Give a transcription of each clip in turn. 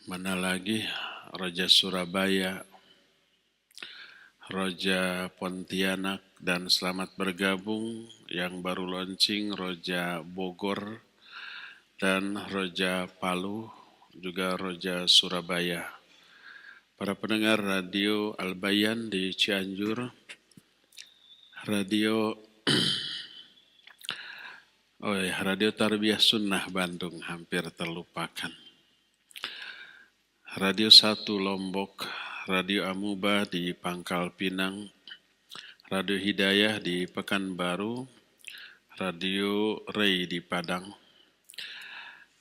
Mana lagi Raja Surabaya, Raja Pontianak, dan selamat bergabung yang baru launching Raja Bogor dan Raja Palu, juga Raja Surabaya. Para pendengar radio Al-Bayan di Cianjur, Radio Tarbiyah Sunnah Bandung hampir terlupakan. Radio 1 Lombok, Radio Amuba di Pangkal Pinang, Radio Hidayah di Pekanbaru, Radio Ray di Padang,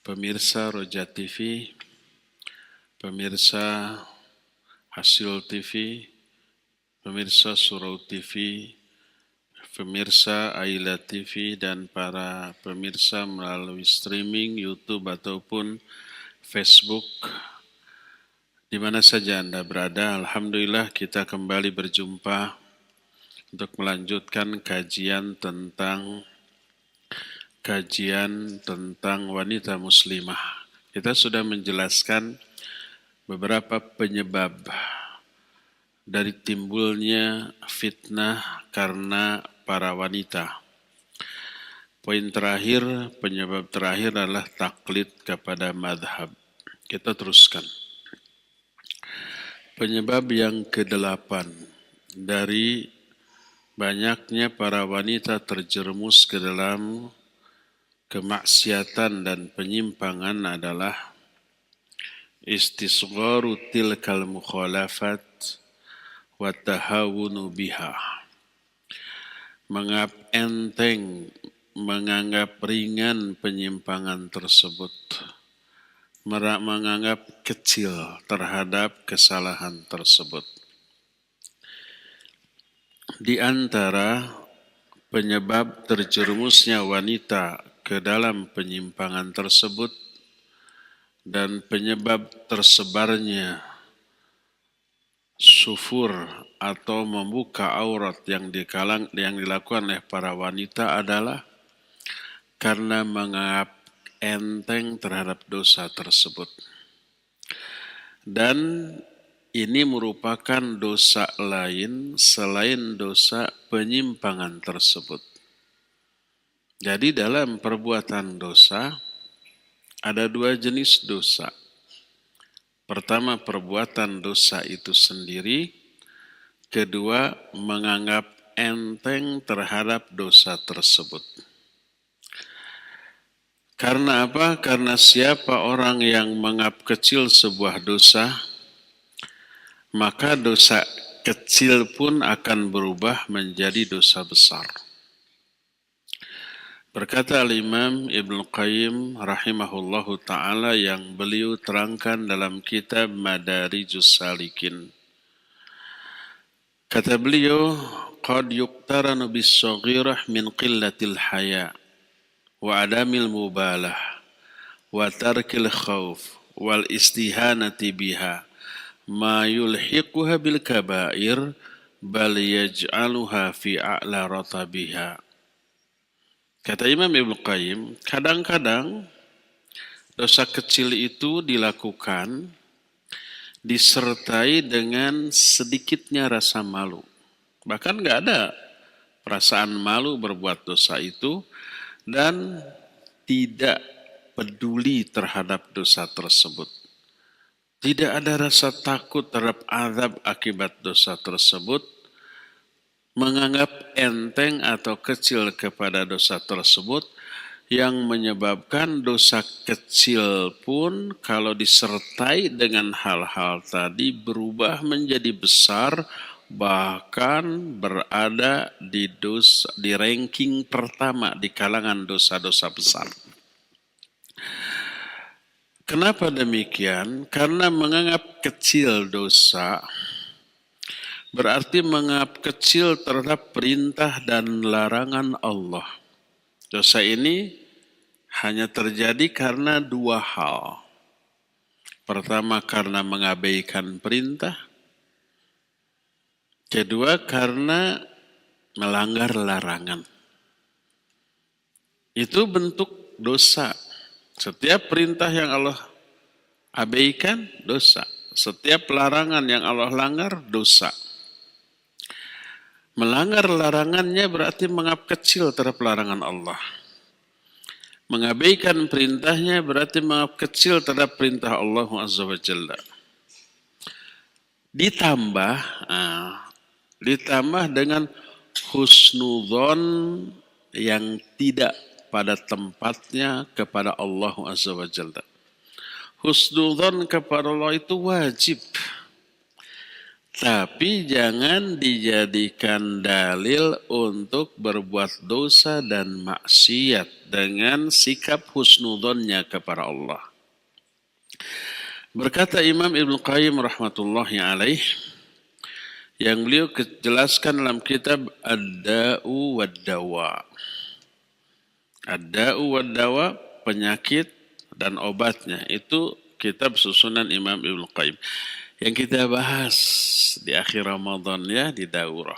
pemirsa Roja TV, pemirsa Hasil TV, pemirsa Surau TV, pemirsa Aila TV, dan para pemirsa melalui streaming YouTube ataupun Facebook. Di mana saja Anda berada, alhamdulillah kita kembali berjumpa untuk melanjutkan kajian tentang wanita muslimah. Kita sudah menjelaskan beberapa penyebab dari timbulnya fitnah karena para wanita. Poin terakhir, penyebab terakhir adalah taklid kepada madhab. Kita teruskan. Penyebab yang ke-8 dari banyaknya para wanita terjerumus ke dalam kemaksiatan dan penyimpangan adalah istisgharu tilkal mukhalafat wa tahawunu biha. Menganggap ringan penyimpangan tersebut, menganggap kecil terhadap kesalahan tersebut. Di antara penyebab terjerumusnya wanita ke dalam penyimpangan tersebut dan penyebab tersebarnya sufur atau membuka aurat yang dilakukan oleh para wanita adalah karena menganggap enteng terhadap dosa tersebut. Dan ini merupakan dosa lain selain dosa penyimpangan tersebut. Jadi dalam perbuatan dosa ada dua jenis dosa. Pertama, perbuatan dosa itu sendiri. Kedua, menganggap enteng terhadap dosa tersebut. Karena apa? Karena siapa orang yang menganggap kecil sebuah dosa, maka dosa kecil pun akan berubah menjadi dosa besar. Berkata Al-Imam Ibnu Qayyim rahimahullahu ta'ala yang beliau terangkan dalam kitab Madarijus Salikin. Kata beliau, qad yuqtaranu bis-saghirah min qillatil haya wa adamil mubalah wa tarkil khawf wal istihanati biha ma yulhiquha bil kabair bal yaj'aluha fi a'la ratabiha. Kata Imam Ibnu Qayyim, kadang-kadang dosa kecil itu dilakukan disertai dengan sedikitnya rasa malu. Bahkan nggak ada perasaan malu berbuat dosa itu dan tidak peduli terhadap dosa tersebut. Tidak ada rasa takut terhadap azab akibat dosa tersebut, menganggap enteng atau kecil kepada dosa tersebut, yang menyebabkan dosa kecil pun kalau disertai dengan hal-hal tadi berubah menjadi besar, bahkan berada di ranking pertama di kalangan dosa-dosa besar. Kenapa demikian? Karena menganggap kecil dosa berarti menganggap kecil terhadap perintah dan larangan Allah. Dosa ini hanya terjadi karena dua hal. Pertama, karena mengabaikan perintah. Kedua, karena melanggar larangan. Itu bentuk dosa. Setiap perintah yang Allah abaikan, dosa. Setiap larangan yang Allah langgar, dosa. Melanggar larangannya berarti menganggap kecil terhadap larangan Allah. Mengabaikan perintahnya berarti menganggap kecil terhadap perintah Allah Azza wa Jalla. Ditambah dengan husnudzon yang tidak pada tempatnya kepada Allah Azza wa Jalla. Husnudzon kepada Allah itu wajib. Tapi jangan dijadikan dalil untuk berbuat dosa dan maksiat dengan sikap husnudzonnya kepada Allah. Berkata Imam Ibnu Qayyim rahmatullahi alaih, yang beliau jelaskan dalam kitab Ad-Da'u wad-Dawa. Ad-Da'u wad-Dawa, penyakit dan obatnya. Itu kitab susunan Imam Ibnu Qayyim. Yang kita bahas di akhir Ramadan ya, di daurah.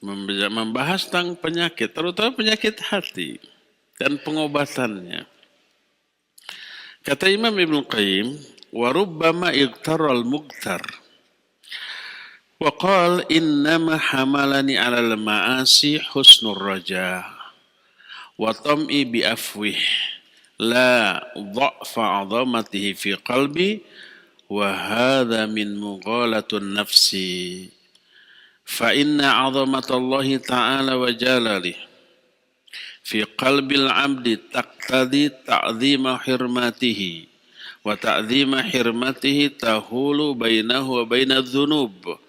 Membahas tentang penyakit, terutama penyakit hati dan pengobatannya. Kata Imam Ibnu Qayyim, wa rubbama igtaral mughtar wa qala innama hamalani 'alal ma'asi husnur raja wa tam'i bi afwih la dha'fa 'azamatihi fi qalbi wa hadha min mughalatun nafsi fa inna 'azamatallahi ta'ala wa jalalihi fi qalbil 'abdi taqtadi ta'dhima hirmatihi wa ta'dhima hirmatihi tahulu bainahu wa bainadz dzunub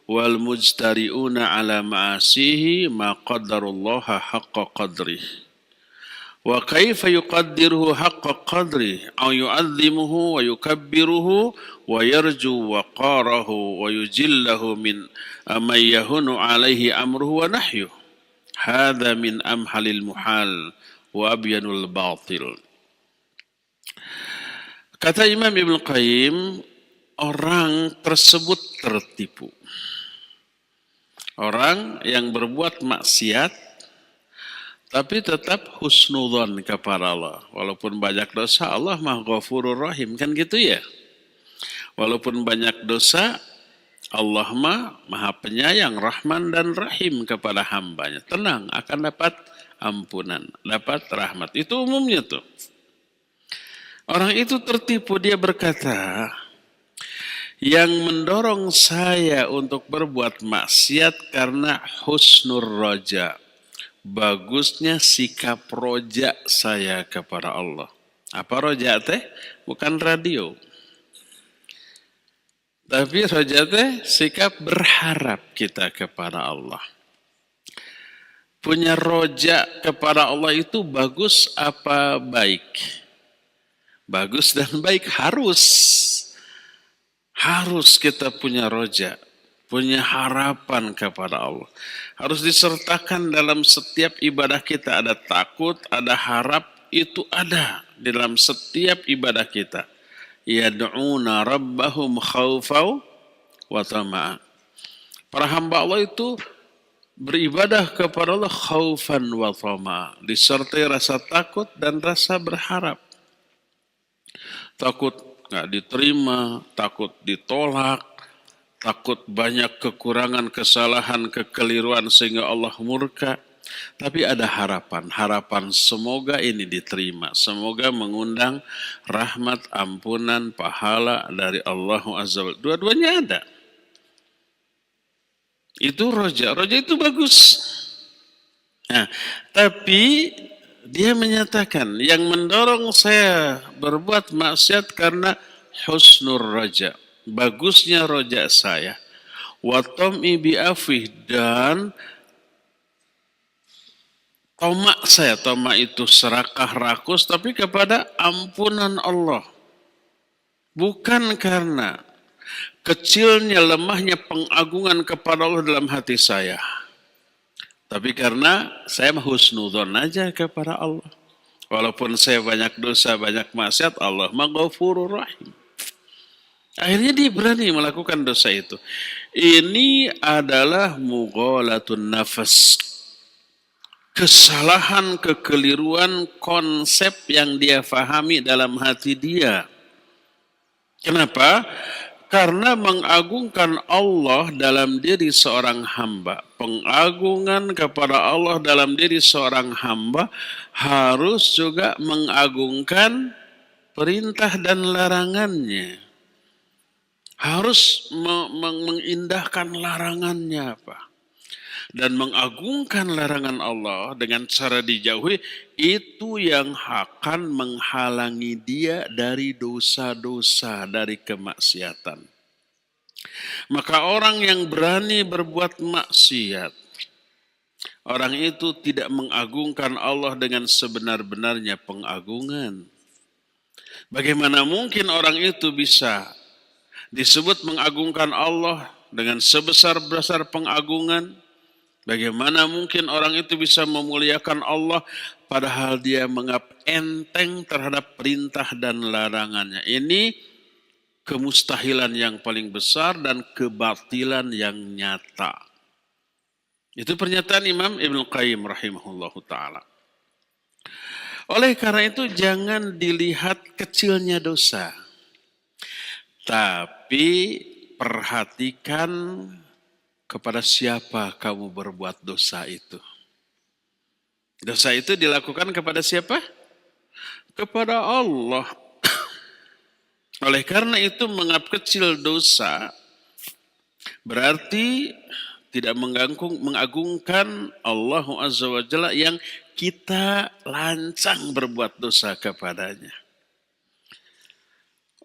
wal mujtari'una 'ala ma'asihi ma qaddarullaha haqqa qadrih wa kaifa yuqaddiruhu haqqa qadrih aw yu'azzimuhu wa yukabbiruhu wa yarju waqarahu wa yujillahu min man yahunu 'alaihi amruhu wa nahyuhu. Hadza min amhalil muhal wa abyanul batil. Kata Imam Ibnu Qayyim, orang tersebut tertipu. Orang yang berbuat maksiat tapi tetap husnudzon kepada Allah. Walaupun banyak dosa, Allah Maha Ghafurur Rahim, kan gitu ya. Walaupun banyak dosa, Allah Maha Penyayang, Rahman dan Rahim kepada hambanya. Tenang, akan dapat ampunan, dapat rahmat. Itu umumnya tuh. Orang itu tertipu, dia berkata, yang mendorong saya untuk berbuat maksiat karena husnur roja. Bagusnya sikap roja saya kepada Allah. Apa roja teh? Bukan radio. Tapi roja teh sikap berharap kita kepada Allah. Punya roja kepada Allah itu bagus apa baik? Bagus dan baik, harus. Harus kita punya roja, punya harapan kepada Allah. Harus disertakan dalam setiap ibadah kita. Ada takut, ada harap, itu ada di dalam setiap ibadah kita. Yad'una rabbahum khawfaw wa tama'a. Para hamba Allah itu beribadah kepada Allah khaufan wa tama'a, disertai rasa takut dan rasa berharap. Takut nggak diterima, takut ditolak, takut banyak kekurangan, kesalahan, kekeliruan sehingga Allah murka. Tapi ada harapan, harapan semoga ini diterima, semoga mengundang rahmat, ampunan, pahala dari Allah Azza wa Jalla. Dua-duanya ada. Itu roja, roja itu bagus. Nah, tapi dia menyatakan yang mendorong saya berbuat maksiat karena husnur roja, bagusnya roja saya, wa tam'i bi afih, dan tomak saya, tomak itu serakah rakus, tapi kepada ampunan Allah. Bukan karena kecilnya, lemahnya pengagungan kepada Allah dalam hati saya, tapi karena saya husnudzon aja kepada Allah. Walaupun saya banyak dosa, banyak maksiat, Allah Maghfurur Rahim. Akhirnya dia berani melakukan dosa itu. Ini adalah mughalatun nafas. Kesalahan, kekeliruan konsep yang dia fahami dalam hati dia. Kenapa? Karena mengagungkan Allah dalam diri seorang hamba, pengagungan kepada Allah dalam diri seorang hamba harus juga mengagungkan perintah dan larangannya. Harus mengindahkan larangannya, Pak. Dan mengagungkan larangan Allah dengan cara dijauhi, itu yang akan menghalangi dia dari dosa-dosa, dari kemaksiatan. Maka orang yang berani berbuat maksiat, orang itu tidak mengagungkan Allah dengan sebenar-benarnya pengagungan. Bagaimana mungkin orang itu bisa disebut mengagungkan Allah dengan sebesar-besar pengagungan? Bagaimana mungkin orang itu bisa memuliakan Allah padahal dia menganggap enteng terhadap perintah dan larangannya? Ini kemustahilan yang paling besar dan kebatilan yang nyata. Itu pernyataan Imam Ibnu Qayyim rahimahullahu ta'ala. Oleh karena itu jangan dilihat kecilnya dosa, tapi perhatikan kepada siapa kamu berbuat dosa itu. Dosa itu dilakukan kepada siapa? Kepada Allah. Oleh karena itu menganggap kecil dosa berarti tidak mengagungkan Allah Azza wa Jalla yang kita lancang berbuat dosa kepadanya.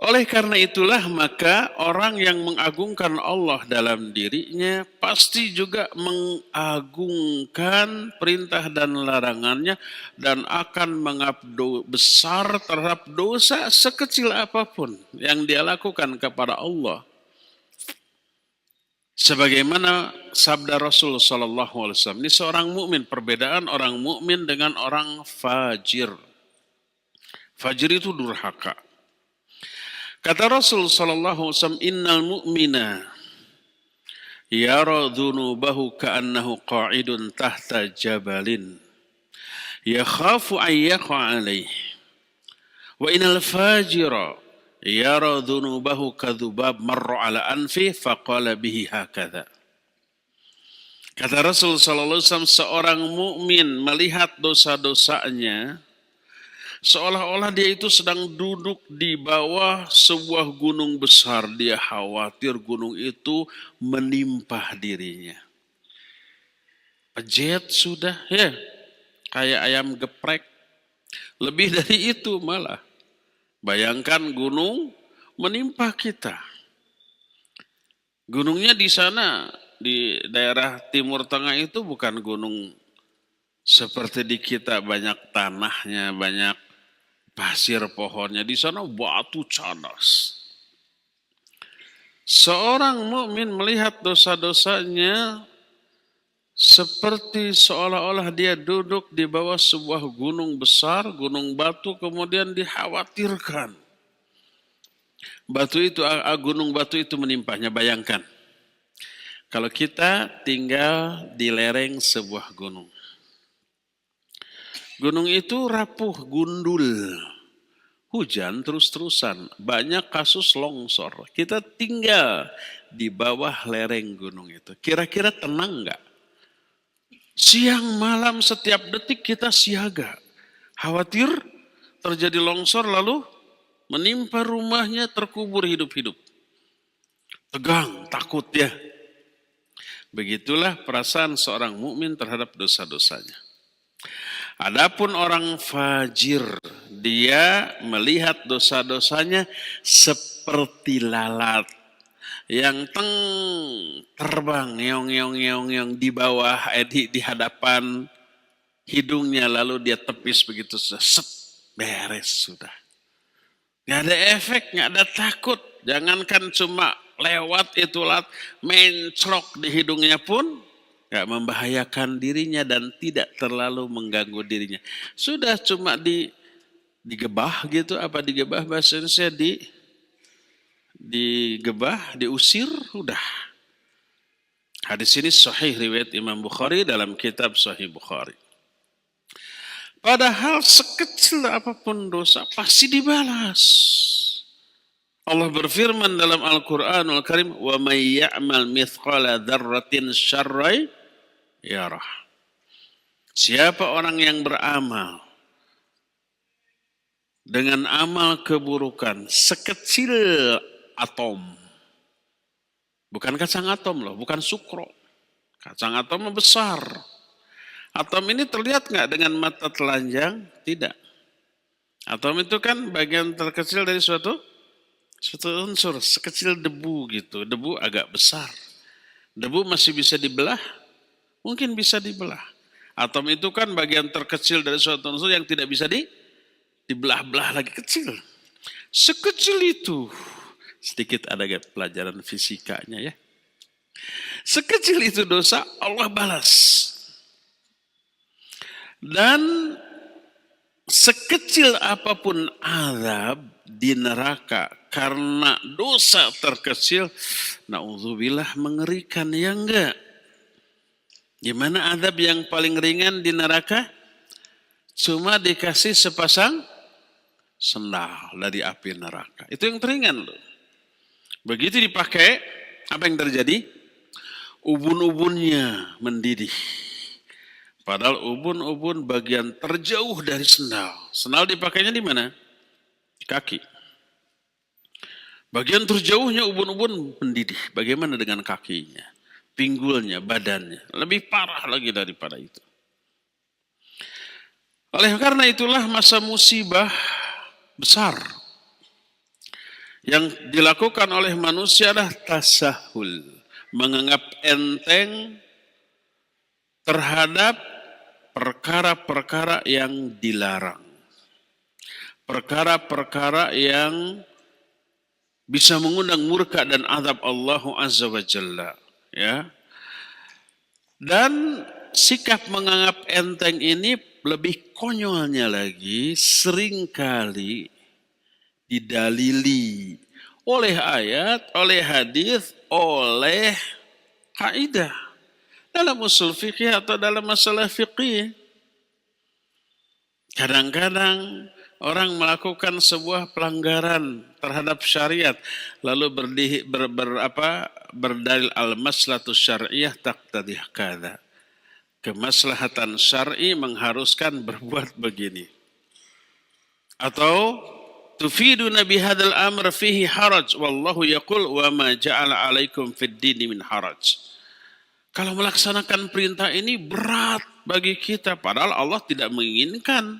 Oleh karena itulah maka orang yang mengagungkan Allah dalam dirinya pasti juga mengagungkan perintah dan larangannya dan akan menganggap besar terhadap dosa sekecil apapun yang dia lakukan kepada Allah. Sebagaimana sabda Rasul sallallahu alaihi wasallam, ini seorang mukmin, perbedaan orang mukmin dengan orang fajir. Fajir itu durhaka. Kata Rasul sallallahu alaihi wasallam, innal mu'mina yara dhunubahu ka'annahu qa'idun tahta jabalin yakhafu an yaqa alaih. Wa innal fajira yara dhunubahu kadhubab marra ala anfi faqala bihi hakadha. Kata Rasul sallallahu alaihi wasallam, seorang mukmin melihat dosa-dosanya seolah-olah dia itu sedang duduk di bawah sebuah gunung besar. Dia khawatir gunung itu menimpa dirinya. Pejet sudah ya, kayak ayam geprek. Lebih dari itu malah. Bayangkan gunung menimpa kita. Gunungnya di sana, di daerah Timur Tengah itu bukan gunung seperti di kita banyak tanahnya, banyak pasir pohonnya. Di sana batu cadas. Seorang mukmin melihat dosa-dosanya seperti seolah-olah dia duduk di bawah sebuah gunung besar, gunung batu, kemudian dikhawatirkan gunung batu itu menimpanya. Bayangkan kalau kita tinggal di lereng sebuah gunung. Gunung itu rapuh, gundul. Hujan terus-terusan. Banyak kasus longsor. Kita tinggal di bawah lereng gunung itu. Kira-kira tenang enggak? Siang malam setiap detik kita siaga. Khawatir terjadi longsor lalu menimpa rumahnya, terkubur hidup-hidup. Tegang, takut ya. Begitulah perasaan seorang mukmin terhadap dosa-dosanya. Adapun orang fajir, dia melihat dosa-dosanya seperti lalat yang terbang ngeong di bawah di hadapan hidungnya, lalu dia tepis begitu set, beres sudah. Nggak ada efek, nggak ada takut. Jangankan cuma lewat itu lalat, menclok di hidungnya pun gak membahayakan dirinya dan tidak terlalu mengganggu dirinya. Sudah cuma digebah gitu, apa digebah bahasa Indonesia, digebah, diusir, udah. Hadis ini sahih riwayat Imam Bukhari dalam kitab Sahih Bukhari. Padahal sekecil apapun dosa pasti dibalas. Allah berfirman dalam Al-Qur'anul Karim, "Wa may ya'mal mithqala dzarratin syarran yarah." Siapa orang yang beramal dengan amal keburukan sekecil atom. Bukan kacang atom loh, bukan sukro. Kacang atom besar. Atom ini terlihat nggak dengan mata telanjang? Tidak. Atom itu kan bagian terkecil dari suatu unsur, sekecil debu gitu. Debu agak besar. Debu masih bisa dibelah? Mungkin bisa dibelah. Atom itu kan bagian terkecil dari suatu unsur yang tidak bisa dibelah-belah lagi, kecil. Sekecil itu. Sedikit ada pelajaran fisikanya ya. Sekecil itu dosa, Allah balas. Dan sekecil apapun azab di neraka karena dosa terkecil, naudzubillah, mengerikan ya enggak? Gimana azab yang paling ringan di neraka? Cuma dikasih sepasang sendal dari api neraka. Itu yang teringan loh. Begitu dipakai, apa yang terjadi? Ubun-ubunnya mendidih. Padahal ubun-ubun bagian terjauh dari sendal. Sendal dipakainya di mana? Di kaki. Bagian terjauhnya ubun-ubun mendidih. Bagaimana dengan kakinya? Pinggulnya, badannya. Lebih parah lagi daripada itu. Oleh karena itulah masa musibah besar yang dilakukan oleh manusia adalah tasahul. Menganggap enteng terhadap perkara-perkara yang dilarang. Perkara-perkara yang bisa mengundang murka dan azab Allah Azza wa Jalla. Ya. Dan sikap menganggap enteng ini lebih konyolnya lagi, seringkali didalili oleh ayat, oleh hadis, oleh kaidah dalam usul fikih atau dalam masalah fikih. Kadang-kadang orang melakukan sebuah pelanggaran terhadap syariat lalu berdalil al-maslahatus syar'iyah taqtadih kadza. Kemaslahatan syar'i mengharuskan berbuat begini. Atau tufiduna bihadzal amr fihi haraj wallahu yaqul wa ma ja'ala 'alaikum fid dini min haraj. Kalau melaksanakan perintah ini berat bagi kita, padahal Allah tidak menginginkan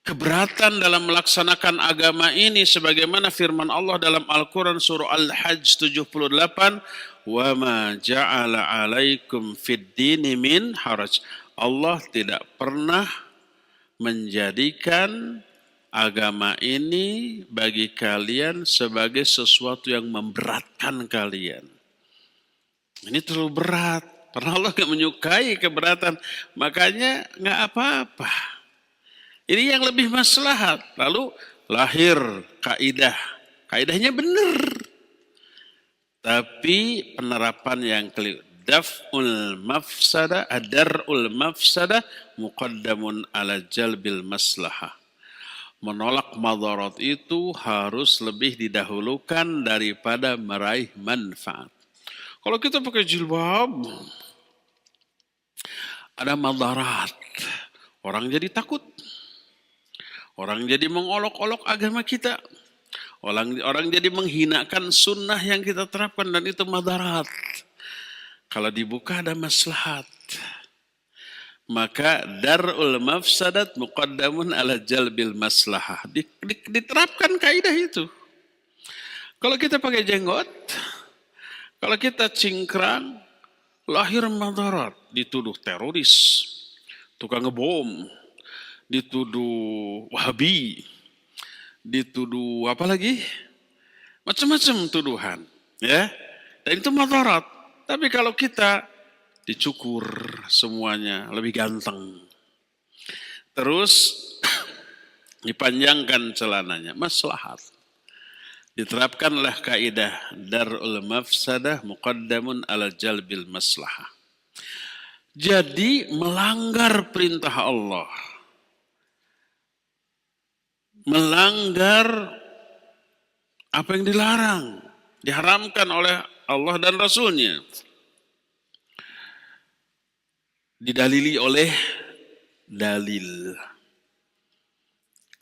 keberatan dalam melaksanakan agama ini, sebagaimana firman Allah dalam Al-Quran surah Al-Hajj 78, wa ma ja'ala 'alaikum fid dini min haraj. Allah tidak pernah menjadikan agama ini bagi kalian sebagai sesuatu yang memberatkan kalian. Ini terlalu berat. Karena Allah gak menyukai keberatan. Makanya gak apa-apa. Ini yang lebih maslahat. Lalu lahir kaidah. Kaidahnya benar. Tapi penerapan yang keliru. Dar'ul mafsadah muqaddamun ala jalbil maslahah. Menolak madarat itu harus lebih didahulukan daripada meraih manfaat. Kalau kita pakai jilbab, ada madarat. Orang jadi takut. Orang jadi mengolok-olok agama kita. Orang jadi menghinakan sunnah yang kita terapkan, dan itu madarat. Kalau dibuka ada maslahat. Maka dar'ul mafsadat muqaddamun ala jalbil maslahah. Diterapkan kaidah itu. Kalau kita pakai jenggot, kalau kita cingkrang, lahir madarat, dituduh teroris, tukang ngebom, dituduh wahabi, dituduh apa lagi? Macam-macam tuduhan, ya. Dan itu madarat. Tapi kalau kita dicukur semuanya, lebih ganteng. Terus dipanjangkan celananya, maslahat. Diterapkanlah kaidah dar'ul mafsadah muqaddamun ala jalbil maslahah. Jadi melanggar perintah Allah, melanggar apa yang dilarang, diharamkan oleh Allah dan Rasulnya. Didalili oleh dalil.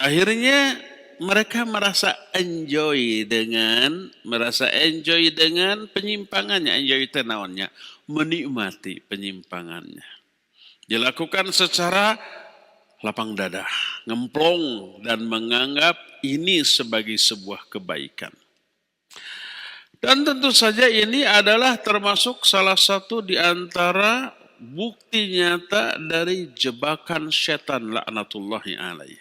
Akhirnya mereka merasa enjoy dengan penyimpangannya, enjoy tenaunya, menikmati penyimpangannya. Dilakukan secara lapang dada, ngemplong dan menganggap ini sebagai sebuah kebaikan. Dan tentu saja ini adalah termasuk salah satu di antara bukti nyata dari jebakan setan laknatullahi alaih.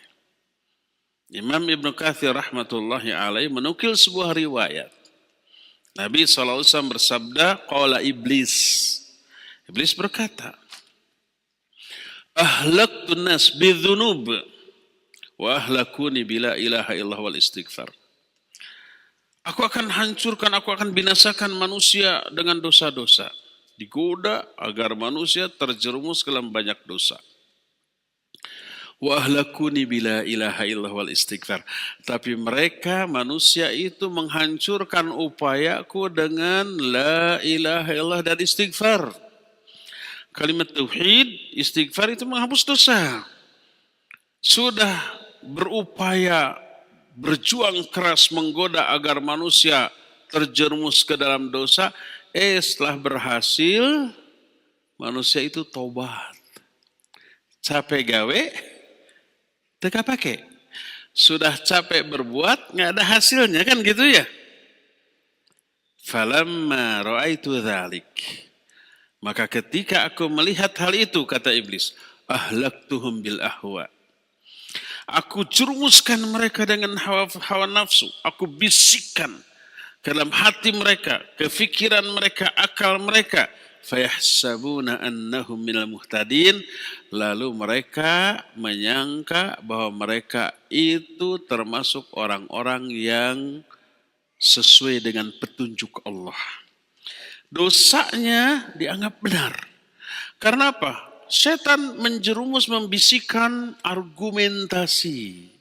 Imam Ibnu Katsir rahmatullahi alaih menukil sebuah riwayat. Nabi SAW bersabda, qala iblis. Iblis berkata, ahlaktun nas bidzunub wa ahlakuni bila ilaha illallah wal istighfar. Aku akan hancurkan, aku akan binasakan manusia dengan dosa-dosa. Digoda agar manusia terjerumus ke dalam banyak dosa. Wa ahlakuni bila ilaha illallah wal istighfar. Tapi mereka manusia itu menghancurkan upayaku dengan la ilaha illallah dan istighfar. Kalimat tauhid, istighfar itu menghapus dosa. Sudah berupaya, berjuang keras menggoda agar manusia terjerumus ke dalam dosa. Setelah berhasil, manusia itu tobat. Capek gawe, teka pakai. Sudah capek berbuat, nggak ada hasilnya kan gitu ya. Falamma ra'aitu dzalik. Maka ketika aku melihat hal itu, kata iblis, ahlaktuhum bil ahwa. Aku jerumuskan mereka dengan hawa nafsu. Aku bisikkan ke dalam hati mereka, kefikiran mereka, akal mereka. Fayahsabuna annahum minal muhtadin. Lalu mereka menyangka bahwa mereka itu termasuk orang-orang yang sesuai dengan petunjuk Allah. Dosanya dianggap benar. Karena apa? Setan menjerumus membisikkan argumentasi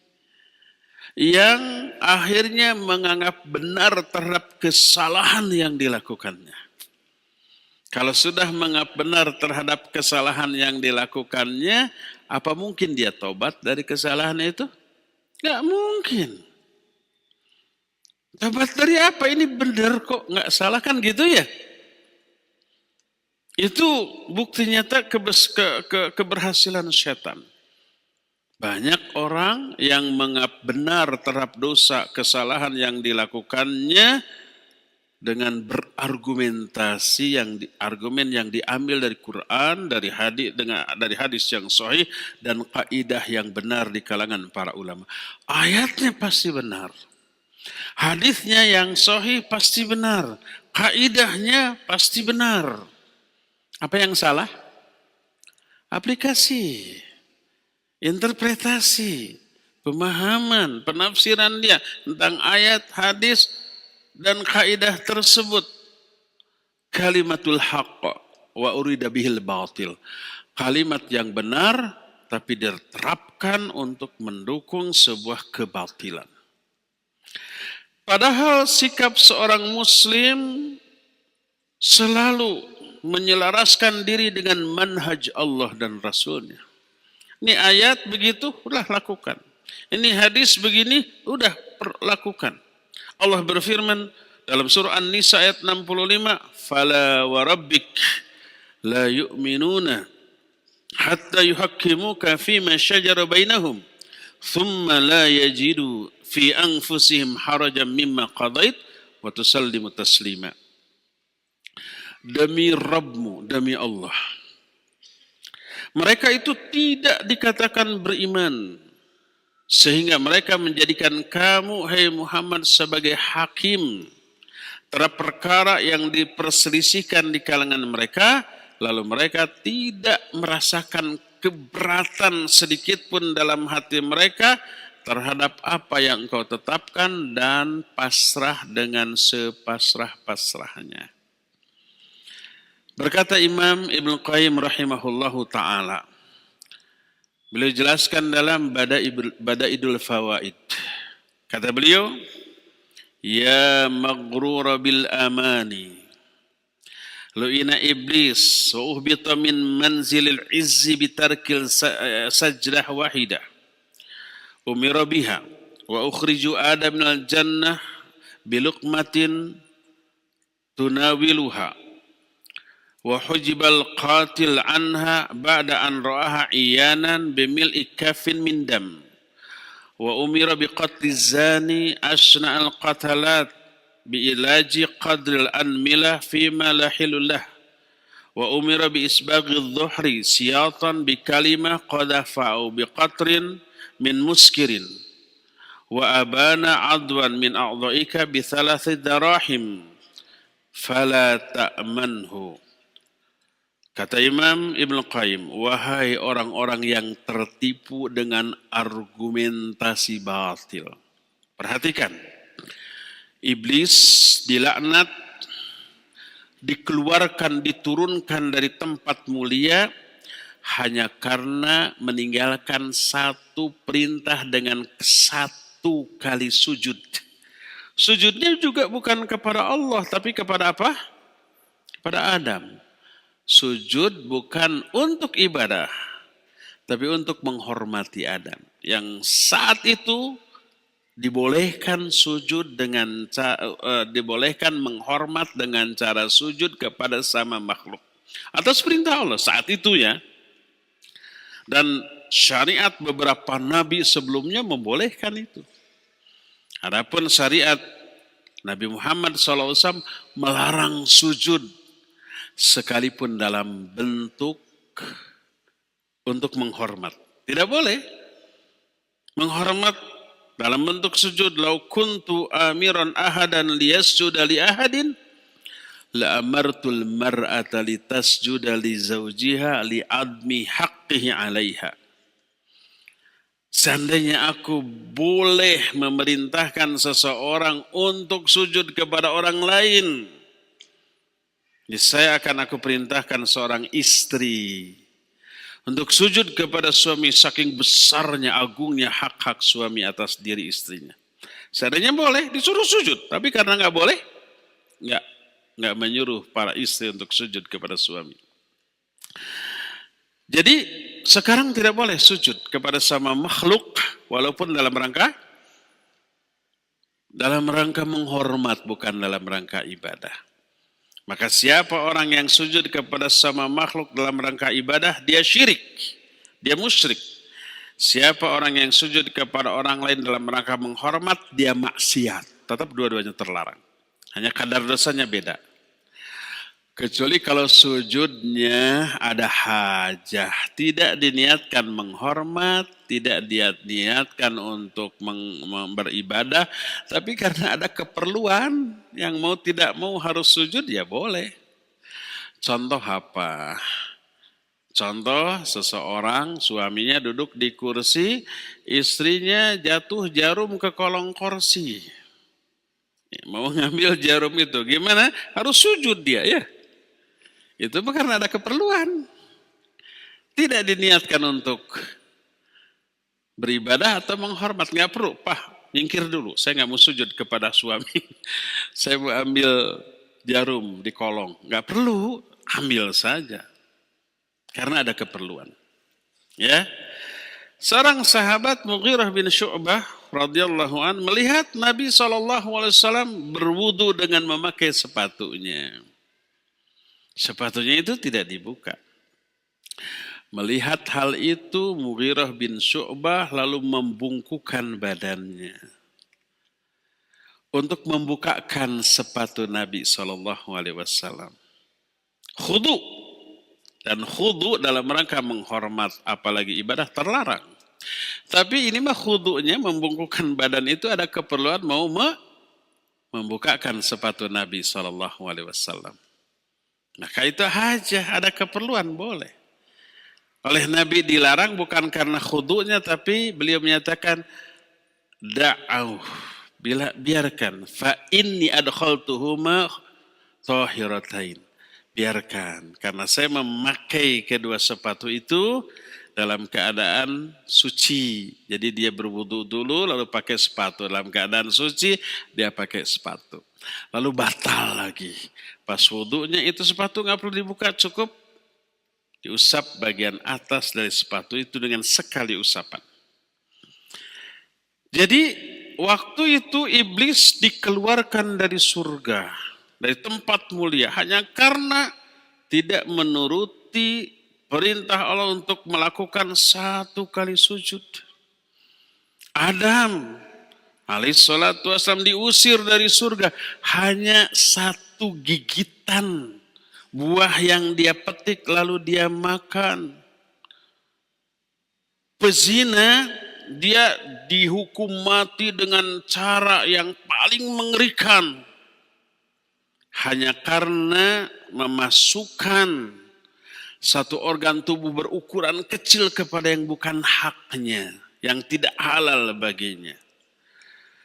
yang akhirnya menganggap benar terhadap kesalahan yang dilakukannya. Kalau sudah menganggap benar terhadap kesalahan yang dilakukannya, apa mungkin dia tobat dari kesalahan itu? Nggak mungkin. Tobat dari apa? Ini benar kok, nggak salah kan gitu ya? Itu bukti nyata keberhasilan setan. Banyak orang yang menganggap benar terhadap dosa, kesalahan yang dilakukannya dengan berargumentasi argumen yang diambil dari Quran, dari hadis yang sahih dan kaidah yang benar di kalangan para ulama. Ayatnya pasti benar. Hadisnya yang sahih pasti benar. Kaidahnya pasti benar. Apa yang salah? Aplikasi, interpretasi, pemahaman, penafsiran dia tentang ayat, hadis, dan kaidah tersebut. Kalimatul haqq wa urida bihil batil. Kalimat yang benar tapi diterapkan untuk mendukung sebuah kebatilan. Padahal sikap seorang muslim selalu menyelaraskan diri dengan manhaj Allah dan Rasulnya. Ini ayat begitu, udah lakukan. Ini hadis begini, udah lakukan. Allah berfirman dalam surah An-Nisa ayat 65, "Fala wa rabbik la yu'minuna hatta yuhakkimuka fima syajara bainahum, thumma la yajidu fi anfusihim harajan mimma qadait wa tusallimu taslima." Demi Rabbmu, demi Allah, mereka itu tidak dikatakan beriman sehingga mereka menjadikan kamu, hai Muhammad, sebagai hakim terhadap perkara yang diperselisihkan di kalangan mereka, lalu mereka tidak merasakan keberatan sedikit pun dalam hati mereka terhadap apa yang engkau tetapkan dan pasrah dengan sepasrah-pasrahnya. Berkata Imam Ibnu Qayyim rahimahullahu ta'ala, beliau jelaskan dalam Badaidul Fawaid. Kata beliau, Ya maghrura bil amani. Lu'ina iblis wa uhbita min manzilil izzi bitarkil sajdah wahidah. Umira biha wa ukhriju adam minal jannah biluqmatin tunawiluha wa hujibal qatil anha ba'da an ra'aha iyanan bimil'i kafin min dam wa umira biqatli zani asna al qatalat biilaji qadril anmilah fima la hilullah wa umira bi isbaghi dhuhri siyatan bi kalimah qadafa'u bi qatrin min muskirin wa abana adwan min a'dha'ika bi thalathi darahim fala ta'manhu. Kata Imam Ibnu Qayyim, wahai orang-orang yang tertipu dengan argumentasi batil. Perhatikan, iblis dilaknat, dikeluarkan, diturunkan dari tempat mulia hanya karena meninggalkan satu perintah dengan satu kali sujud. Sujudnya juga bukan kepada Allah, tapi kepada apa? Kepada Adam. Sujud bukan untuk ibadah, tapi untuk menghormati Adam. Yang saat itu dibolehkan sujud dengan dibolehkan menghormat dengan cara sujud kepada sama makhluk atas perintah Allah saat itu ya. Dan syariat beberapa nabi sebelumnya membolehkan itu. Adapun syariat Nabi Muhammad SAW melarang sujud sekalipun dalam bentuk untuk menghormat. Tidak boleh menghormat dalam bentuk sujud. Lau kuntu amiran ahadan liyasjuda li ahadin la amartul mar'ata litasjuda li zawjiha li admi haqqihi 'alaiha. Seandainya aku boleh memerintahkan seseorang untuk sujud kepada orang lain, saya akan aku perintahkan seorang istri untuk sujud kepada suami saking besarnya, agungnya hak-hak suami atas diri istrinya. Seandainya boleh disuruh sujud, tapi karena nggak boleh, nggak menyuruh para istri untuk sujud kepada suami. Jadi sekarang tidak boleh sujud kepada sama makhluk walaupun dalam rangka menghormat, bukan dalam rangka ibadah. Maka siapa orang yang sujud kepada sama makhluk dalam rangka ibadah, dia syirik, dia musyrik. Siapa orang yang sujud kepada orang lain dalam rangka menghormat, dia maksiat. Tetap dua-duanya terlarang. Hanya kadar dosanya beda. Kecuali kalau sujudnya ada hajah, tidak diniatkan menghormat, tidak diniatkan untuk beribadah, tapi karena ada keperluan yang mau tidak mau harus sujud, ya boleh. Contoh apa? Contoh seseorang suaminya duduk di kursi, istrinya jatuh jarum ke kolong kursi. Mau ngambil jarum itu, gimana? Harus sujud dia ya. Itu karena ada keperluan. Tidak diniatkan untuk beribadah atau menghormat. Nggak perlu, Pak, nyingkir dulu. Saya nggak mau sujud kepada suami. Saya mau ambil jarum di kolong. Nggak perlu, ambil saja. Karena ada keperluan. Ya, seorang sahabat Mughirah bin Syu'bah radhiyallahu an melihat Nabi SAW berwudu dengan memakai sepatunya. Sepatunya itu tidak dibuka. Melihat hal itu, Mughirah bin Syu'bah lalu membungkukkan badannya untuk membukakan sepatu Nabi SAW. Khudu, dan khudu dalam rangka menghormat, apalagi ibadah, terlarang. Tapi ini mah khudunya, membungkukkan badan itu ada keperluan mau membukakan sepatu Nabi SAW. Maka itu hajah, ada keperluan, boleh. Oleh Nabi dilarang bukan karena khudunya, tapi beliau menyatakan da'au, biarkan, fa inni adkhaltuhuma thahiratain. Biarkan, karena saya memakai kedua sepatu itu dalam keadaan suci. Jadi dia berwudu dulu lalu pakai sepatu. Dalam keadaan suci dia pakai sepatu. Lalu batal lagi. Pas wudunya itu sepatu nggak perlu dibuka, cukup diusap bagian atas dari sepatu itu dengan sekali usapan. Jadi waktu itu iblis dikeluarkan dari surga, dari tempat mulia hanya karena tidak menuruti perintah Allah untuk melakukan satu kali sujud. Adam alaihissalatu wassalam diusir dari surga hanya satu gigitan buah yang dia petik lalu dia makan. Pezina dia dihukum mati dengan cara yang paling mengerikan hanya karena memasukkan satu organ tubuh berukuran kecil kepada yang bukan haknya, yang tidak halal baginya.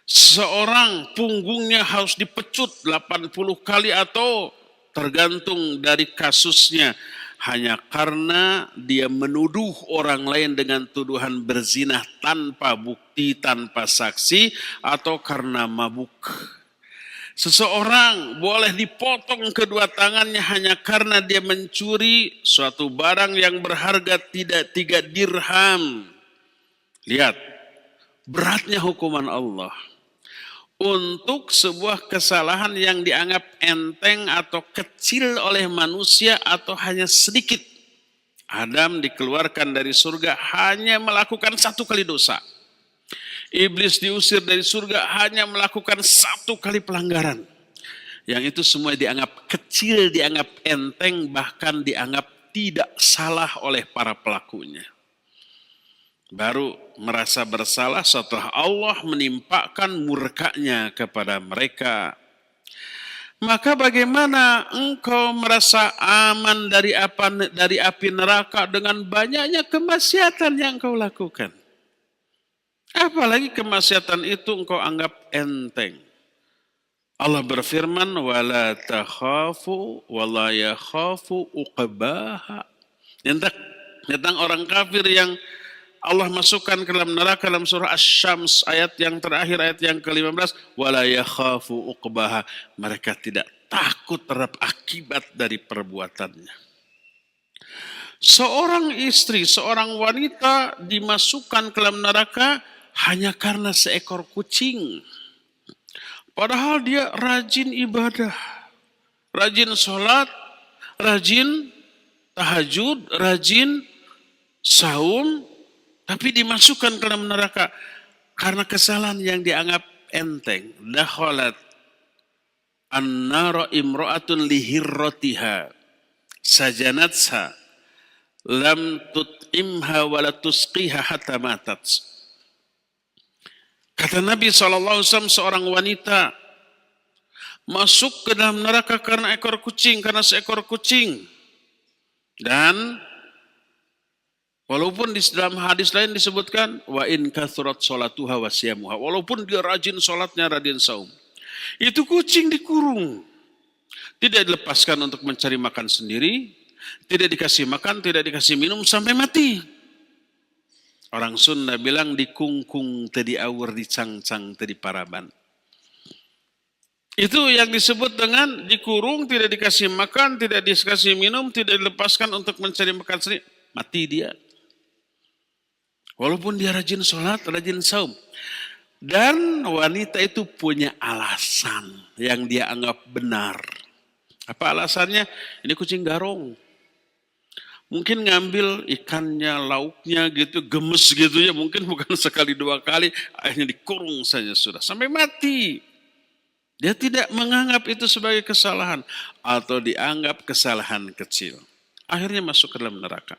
Seorang punggungnya harus dipecut 80 kali atau tergantung dari kasusnya, hanya karena dia menuduh orang lain dengan tuduhan berzina tanpa bukti, tanpa saksi, atau karena mabuk. Seseorang boleh dipotong kedua tangannya hanya karena dia mencuri suatu barang yang berharga tidak 3 dirham. Lihat, beratnya hukuman Allah. Untuk sebuah kesalahan yang dianggap enteng atau kecil oleh manusia atau hanya sedikit. Adam dikeluarkan dari surga hanya melakukan satu kali dosa. Iblis diusir dari surga hanya melakukan satu kali pelanggaran. Yang itu semua dianggap kecil, dianggap enteng, bahkan dianggap tidak salah oleh para pelakunya. Baru merasa bersalah setelah Allah menimpakan murkanya kepada mereka. Maka bagaimana engkau merasa aman dari api neraka dengan banyaknya kemaksiatan yang engkau lakukan? Apalagi kemaksiatan itu engkau anggap enteng. Allah berfirman, wala takhafu wala yakhafu uqbaha. Tentang orang kafir yang Allah masukkan ke dalam neraka dalam surah Asy-Syams ayat yang terakhir, ayat yang ke-15, wala yakhafu uqbaha. Mereka tidak takut terhadap akibat dari perbuatannya. Seorang istri, seorang wanita dimasukkan ke dalam neraka hanya karena seekor kucing. Padahal dia rajin ibadah, rajin sholat, rajin tahajud, rajin saum, tapi dimasukkan ke dalam neraka karena kesalahan yang dianggap enteng. Dakhalat an-nara imra'atun lihirratiha sajanatha lam tut'imha wa la tusqiha hatta matat. Kata Nabi SAW, seorang wanita masuk ke dalam neraka karena seekor kucing. Dan walaupun di dalam hadis lain disebutkan, wa in kathurat sholatuha wa siyamuha. Walaupun dia rajin sholatnya, rajin saum. Itu kucing dikurung. Tidak dilepaskan untuk mencari makan sendiri. Tidak dikasih makan, tidak dikasih minum sampai mati. Orang Sunda bilang dikungkung tadi awur, dicangcang tadi paraban. Itu yang disebut dengan dikurung, tidak dikasih makan, tidak dikasih minum, tidak dilepaskan untuk mencari makan sendiri. Mati dia. Walaupun dia rajin sholat, rajin saum. Dan wanita itu punya alasan yang dia anggap benar. Apa alasannya? Ini kucing garong. Mungkin ngambil ikannya, lauknya gitu, gemes gitu ya. Mungkin bukan sekali 2 kali, akhirnya dikurung saja sudah. Sampai mati. Dia tidak menganggap itu sebagai kesalahan. Atau dianggap kesalahan kecil. Akhirnya masuk ke dalam neraka.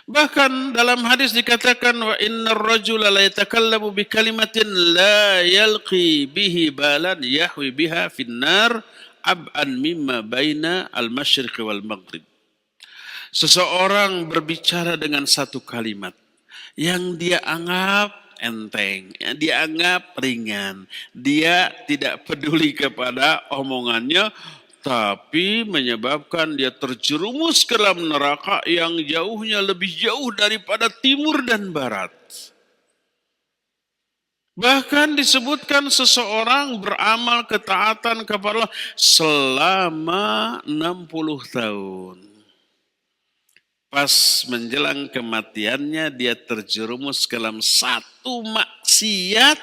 Bahkan dalam hadis dikatakan, wa innar rajula la yatakallamu bi kalimatin la yalqi bihi balan yahwi biha finnar ab'an mimma baina al-masyriq wal maghrib. Seseorang berbicara dengan satu kalimat yang dia anggap enteng, yang dia anggap ringan. Dia tidak peduli kepada omongannya, tapi menyebabkan dia terjerumus ke dalam neraka yang jauhnya lebih jauh daripada timur dan barat. Bahkan disebutkan seseorang beramal ketaatan kepada Allah selama 60 tahun. Pas menjelang kematiannya dia terjerumus ke dalam satu maksiat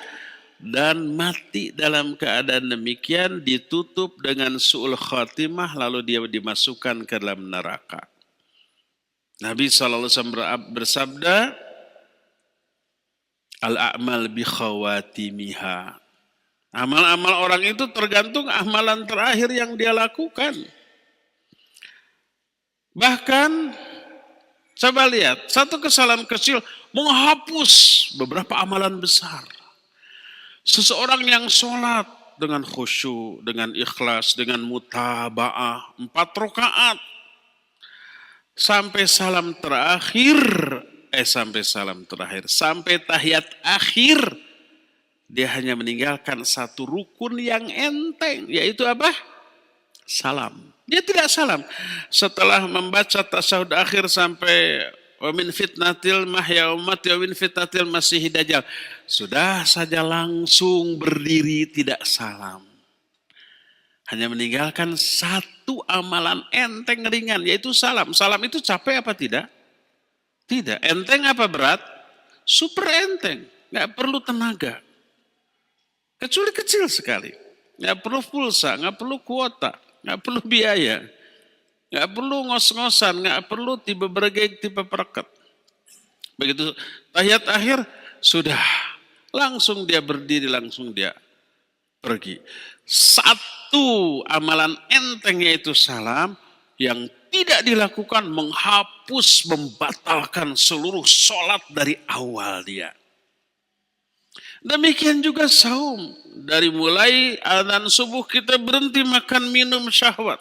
dan mati dalam keadaan demikian, ditutup dengan su'ul khatimah, lalu dia dimasukkan ke dalam neraka. Nabi SAW bersabda, al-a'mal bi khawatimiha. Amal-amal orang itu tergantung amalan terakhir yang dia lakukan. Bahkan coba lihat, satu kesalahan kecil menghapus beberapa amalan besar. Seseorang yang sholat dengan khusyuk, dengan ikhlas, dengan mutaba'ah, 4 rakaat sampai salam terakhir, sampai tahiyat akhir, dia hanya meninggalkan satu rukun yang enteng, yaitu apa? Salam. Dia tidak salam. Setelah membaca tasyahud akhir sampai wa min fitnatil mahya ummati wa min fitnatil masih dajjal, sudah saja langsung berdiri tidak salam. Hanya meninggalkan satu amalan enteng ringan, yaitu salam. Salam itu capek apa tidak? Tidak. Enteng apa berat? Super enteng. Nggak perlu tenaga. Kecuali kecil sekali. Nggak perlu pulsa, nggak perlu kuota, nggak perlu biaya. Nggak perlu ngos-ngosan, nggak perlu tipe bergeg, tipe pereket. Begitu tahiyat akhir, sudah. Langsung dia berdiri, langsung dia pergi. Satu amalan enteng yaitu salam, yang tidak dilakukan menghapus, membatalkan seluruh sholat dari awal dia. Demikian juga saum. Dari mulai adzan subuh kita berhenti makan minum syahwat.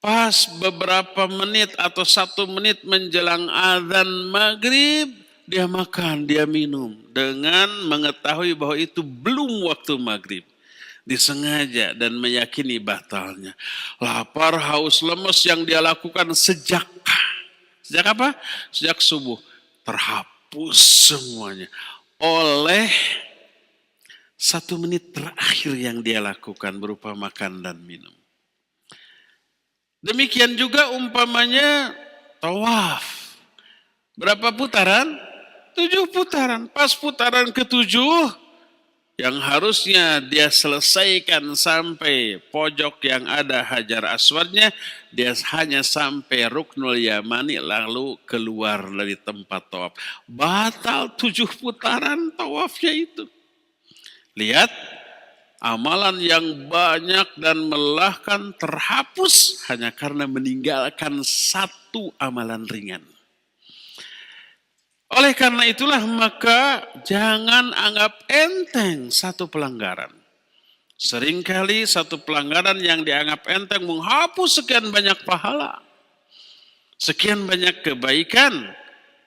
Pas beberapa menit atau 1 menit menjelang adzan maghrib, dia makan, dia minum. Dengan mengetahui bahwa itu belum waktu maghrib. Disengaja dan meyakini batalnya. Lapar, haus, lemes yang dia lakukan sejak apa? Sejak subuh. Terhapus semuanya. Oleh 1 menit terakhir yang dia lakukan berupa makan dan minum. Demikian juga umpamanya tawaf. Berapa putaran? 7 putaran. Pas putaran ke-7, yang harusnya dia selesaikan sampai pojok yang ada Hajar Aswadnya, dia hanya sampai Ruknul Yamani lalu keluar dari tempat tawaf. Batal 7 putaran tawafnya itu. Lihat, amalan yang banyak dan melelahkan terhapus hanya karena meninggalkan satu amalan ringan. Oleh karena itulah maka jangan anggap enteng satu pelanggaran. Seringkali satu pelanggaran yang dianggap enteng menghapus sekian banyak pahala, sekian banyak kebaikan.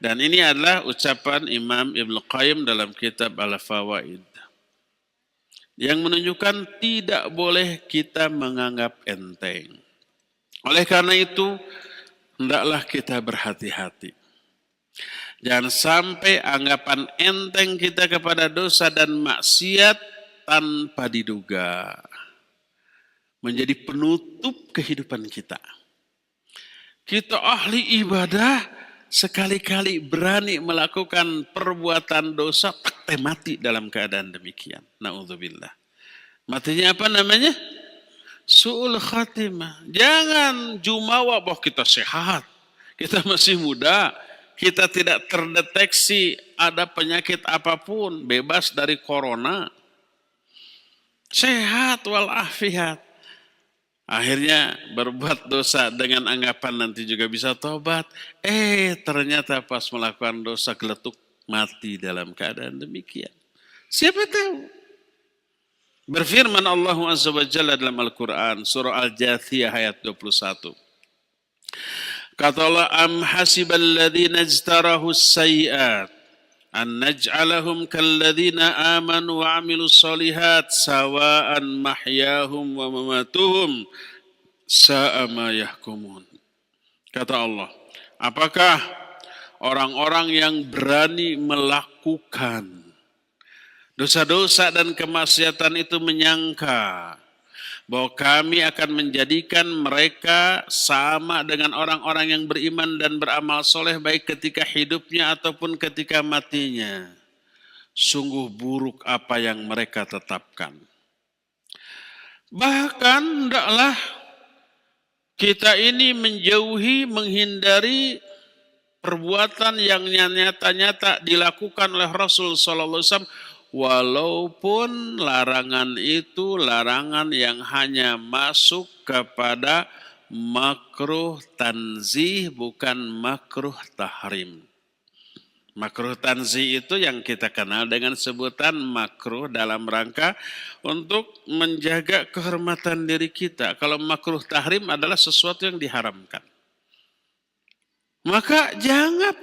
Dan ini adalah ucapan Imam Ibnu Qayyim dalam kitab Al-Fawaid, yang menunjukkan tidak boleh kita menganggap enteng. Oleh karena itu, hendaklah kita berhati-hati. Jangan sampai anggapan enteng kita kepada dosa dan maksiat tanpa diduga menjadi penutup kehidupan kita. Kita ahli ibadah, sekali-kali berani melakukan perbuatan dosa, tak mati dalam keadaan demikian. Na'udzubillah. Matinya apa namanya? Su'ul khatimah. Jangan jumawa bahwa kita sehat, kita masih muda, kita tidak terdeteksi ada penyakit apapun, bebas dari corona. Sehat walafiat. Akhirnya berbuat dosa dengan anggapan nanti juga bisa tobat. Ternyata pas melakukan dosa geletuk mati dalam keadaan demikian. Siapa tahu? Berfirman Allah Azza wa Jalla dalam Al-Quran, surah Al-Jathiyah ayat 21. Kata Allah, am hasibal ladzina ijtarahu sayyi'at an naj'alahum kalladzina amanu wa 'amilus sholihat sawa'an mahyahum wa mamatuhum sa'a ma yahkumun. Kata Allah, apakah orang-orang yang berani melakukan dosa-dosa dan kemaksiatan itu menyangka bahwa kami akan menjadikan mereka sama dengan orang-orang yang beriman dan beramal soleh baik ketika hidupnya ataupun ketika matinya. Sungguh buruk apa yang mereka tetapkan. Bahkan hendaklah kita ini menjauhi, menghindari perbuatan yang nyata-nyata dilakukan oleh Rasul Sallallahu Alaihi Wasallam, walaupun larangan itu larangan yang hanya masuk kepada makruh tanzih, bukan makruh tahrim. Makruh tanzih itu yang kita kenal dengan sebutan makruh dalam rangka untuk menjaga kehormatan diri kita. Kalau makruh tahrim adalah sesuatu yang diharamkan. Maka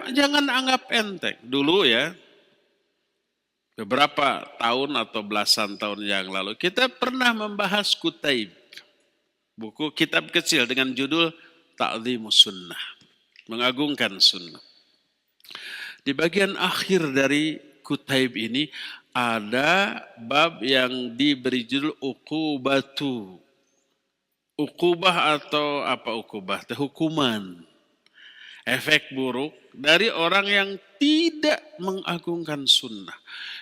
jangan anggap enteng. Dulu ya, beberapa tahun atau belasan tahun yang lalu kita pernah membahas Kutaib. Buku kitab kecil dengan judul Ta'dhimus Sunnah. Mengagungkan sunnah. Di bagian akhir dari Kutaib ini ada bab yang diberi judul Uqubatu. Uqubah atau apa uqubah? Hukuman. Efek buruk dari orang yang tidak mengagungkan sunnah.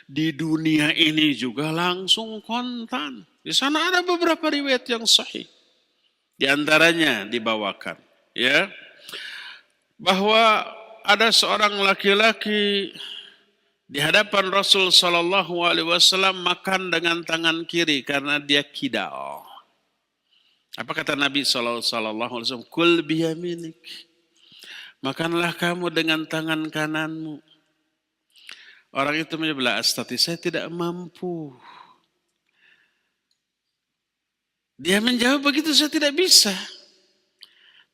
Di dunia ini juga langsung kontan. Di sana ada beberapa riwayat yang sahih. Di antaranya dibawakan, ya, bahwa ada seorang laki-laki di hadapan Rasul Sallallahu Alaihi Wasallam makan dengan tangan kiri karena dia kidal. Apa kata Nabi Sallallahu Alaihi Wasallam? Kul biyaminik. Makanlah kamu dengan tangan kananmu. Orang itu menjawab, astati, saya tidak mampu. Dia menjawab begitu, saya tidak bisa.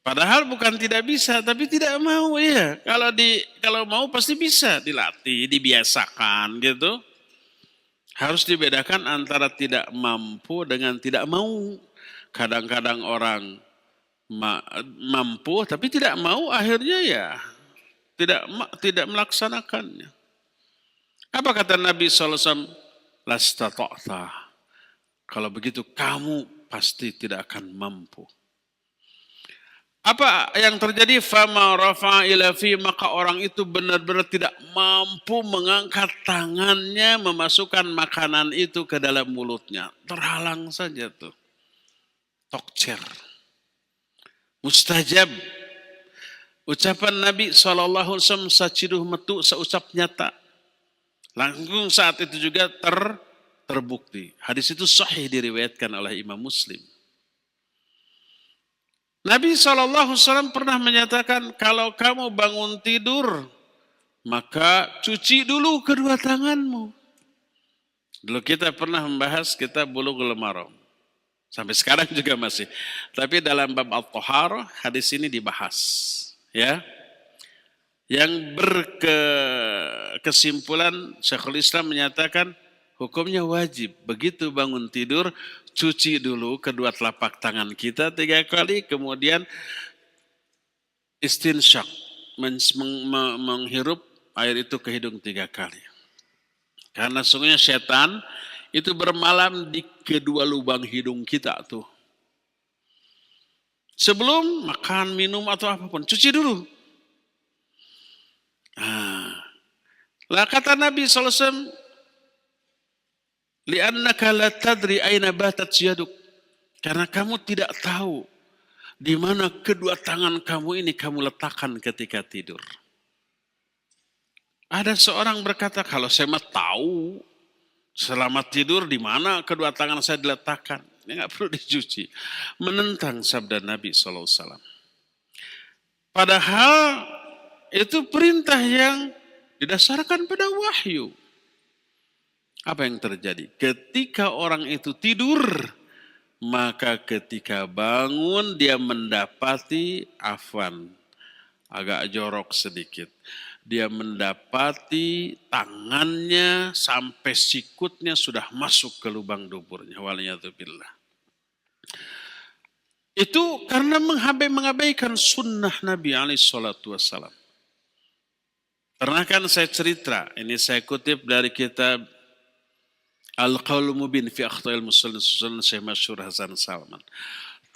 Padahal bukan tidak bisa, tapi tidak mau ya. Kalau mau pasti bisa, dilatih, dibiasakan gitu. Harus dibedakan antara tidak mampu dengan tidak mau. Kadang-kadang orang mampu tapi tidak mau, akhirnya ya tidak melaksanakannya. Apa kata Nabi SAW? Lastata'ta. Kalau begitu kamu pasti tidak akan mampu. Apa yang terjadi? Fama rafa'a ila fi, maka orang itu benar-benar tidak mampu mengangkat tangannya memasukkan makanan itu ke dalam mulutnya. Terhalang saja tuh. Tokcer. Mustajab. Ucapan Nabi SAW saciduh metu seucap nyata. Langsung saat itu juga terbukti. Hadis itu sahih diriwayatkan oleh Imam Muslim. Nabi SAW pernah menyatakan, kalau kamu bangun tidur, maka cuci dulu kedua tanganmu. Dulu kita pernah membahas kitab Bulughul Maram. Sampai sekarang juga masih. Tapi dalam bab At-Taharah, hadis ini dibahas. Ya. Yang berkesimpulan, Syekhul Islam menyatakan, hukumnya wajib. Begitu bangun tidur, cuci dulu kedua telapak tangan kita 3 kali, kemudian istinsyak, menghirup air itu ke hidung 3 kali. Karena sungguhnya setan itu bermalam di kedua lubang hidung kita tuh. Sebelum makan, minum atau apapun, cuci dulu. Lah kata Nabi SAW, li'annaka la tadri aina batat yaduk. Karena kamu tidak tahu di mana kedua tangan kamu ini kamu letakkan ketika tidur. Ada seorang berkata, kalau saya mah tahu selama tidur di mana kedua tangan saya diletakkan. Ya nggak perlu dicuci. Menentang sabda Nabi SAW. Padahal itu perintah yang didasarkan pada wahyu. Apa yang terjadi? Ketika orang itu tidur, maka ketika bangun dia mendapati agak jorok sedikit. dia mendapati tangannya sampai sikutnya sudah masuk ke lubang duburnya. Waliyadzubillah. Itu karena mengabaikan sunnah Nabi SAW. Pernah kan saya cerita, ini saya kutip dari kitab Al-Qaul Mubin fi Akhtail Musallin Syekh Masyhur Hasan Salman.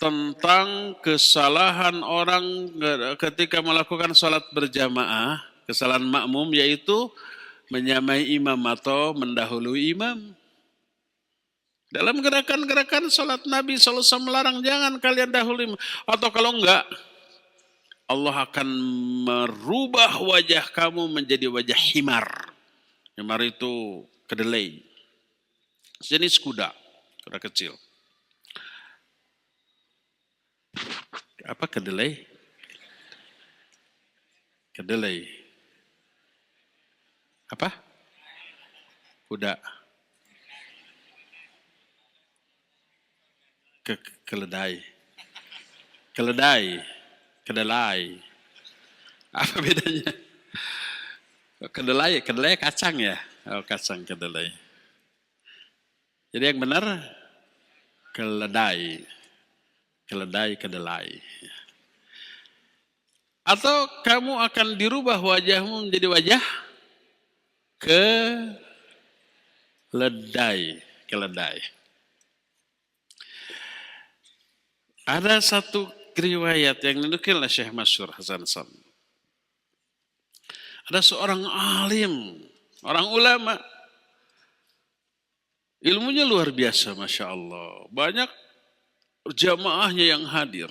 Tentang kesalahan orang ketika melakukan sholat berjamaah, kesalahan makmum yaitu menyamai imam atau mendahului imam. Dalam gerakan-gerakan sholat Nabi SAW melarang jangan kalian dahului. Atau kalau enggak, Allah akan merubah wajah kamu menjadi wajah himar. Himar itu kedelai. Jenis kuda kecil. Apa kedelai? Kedelai. Apa? Kuda. Keledai. Kedelai. Apa bedanya? Kedelai kacang ya? Oh, kacang kedelai. Jadi yang benar keledai. Kedelai. Atau kamu akan dirubah wajahmu menjadi wajah keledai. Ada satu riwayat yang dinukil oleh Syekh Masyhur Hasan Salman. Ada seorang alim, orang ulama. Ilmunya luar biasa, Masya Allah. Banyak jamaahnya yang hadir.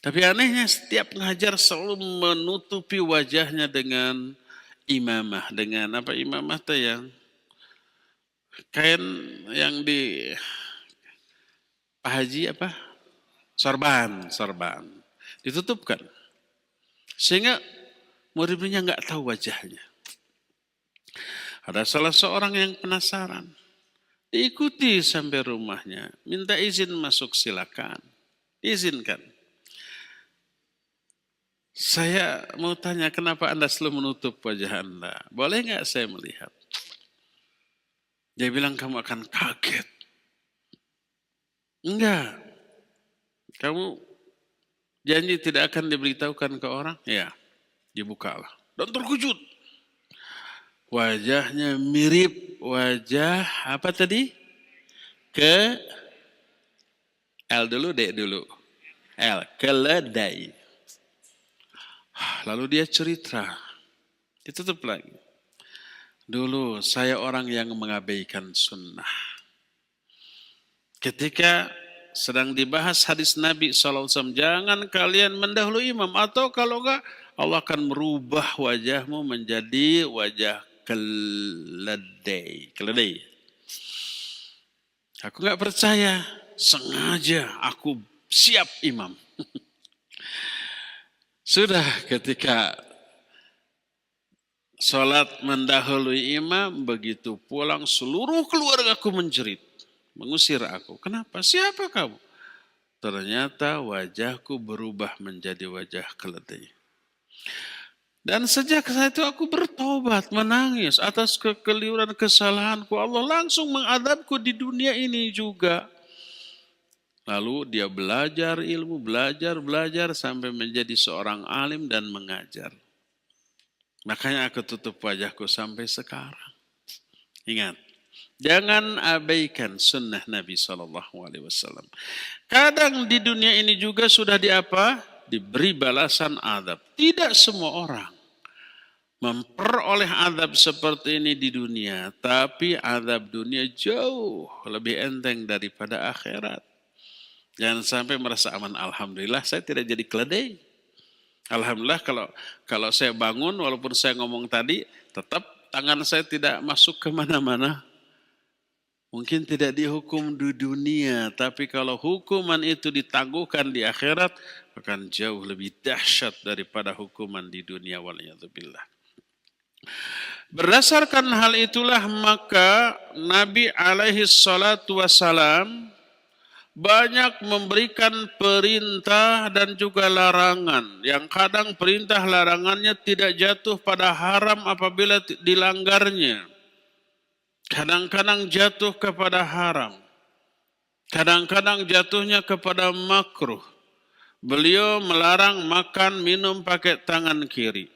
Tapi anehnya setiap ngajar selalu menutupi wajahnya dengan imamah. Dengan apa imamah itu yang kain yang di Pak Haji apa? Sorban. Ditutupkan. Sehingga muridnya nggak tahu wajahnya. Ada salah seorang yang penasaran. Diikuti sampai rumahnya. Minta izin masuk silakan. Izinkan. Saya mau tanya kenapa Anda selalu menutup wajah Anda? Boleh nggak saya melihat? Dia bilang kamu akan kaget. Enggak. Kamu janji tidak akan diberitahukan ke orang? Ya, dibukalah. Dan terkejut. Wajahnya mirip wajah apa tadi? L dulu, D dulu. L, keledai. Lalu dia cerita. Ditutup lagi. Dulu saya orang yang mengabaikan sunnah. Ketika sedang dibahas hadis Nabi SAW, jangan kalian mendahului imam. Atau kalau enggak, Allah akan merubah wajahmu menjadi wajah keledai. Aku enggak percaya, sengaja aku siap imam. Sudah ketika sholat mendahului imam, begitu pulang seluruh keluargaku menjerit. Mengusir aku. Kenapa? Siapa kamu? Ternyata wajahku berubah menjadi wajah keledai. Dan sejak saat itu aku bertobat, menangis atas kekeliruan kesalahanku. Allah langsung mengadabku di dunia ini juga. Lalu dia belajar ilmu, belajar sampai menjadi seorang alim dan mengajar. Makanya aku tutup wajahku sampai sekarang. Ingat, jangan abaikan sunnah Nabi SAW. Kadang di dunia ini juga sudah diberi balasan adab. Tidak semua orang memperoleh adab seperti ini di dunia. Tapi adab dunia jauh lebih enteng daripada akhirat. Jangan sampai merasa aman. Alhamdulillah saya tidak jadi keledai. Alhamdulillah kalau saya bangun walaupun saya ngomong tadi, tetap tangan saya tidak masuk kemana-mana. Mungkin tidak dihukum di dunia, tapi kalau hukuman itu ditangguhkan di akhirat, akan jauh lebih dahsyat daripada hukuman di dunia. Waliyadzubillah. Berdasarkan hal itulah maka Nabi alaihi salatu wassalam banyak memberikan perintah dan juga larangan. Yang kadang perintah larangannya tidak jatuh pada haram apabila dilanggarnya. Kadang-kadang jatuh kepada haram. Kadang-kadang jatuhnya kepada makruh. Beliau melarang makan minum pakai tangan kiri.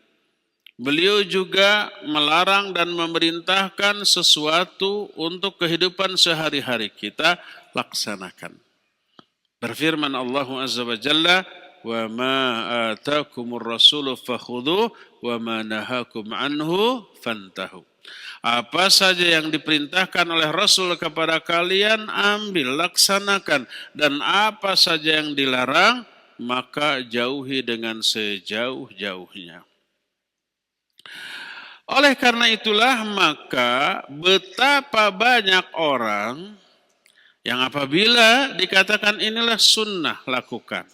Beliau juga melarang dan memerintahkan sesuatu untuk kehidupan sehari-hari kita laksanakan. Berfirman Allah Azza wa Jalla, "Wa ma atakumur rasulu fakhudhuh wa ma nahakum anhu fantahu." Apa saja yang diperintahkan oleh Rasul kepada kalian, ambil, laksanakan. Dan apa saja yang dilarang, maka jauhi dengan sejauh-jauhnya. Oleh karena itulah maka betapa banyak orang yang apabila dikatakan inilah sunnah lakukan.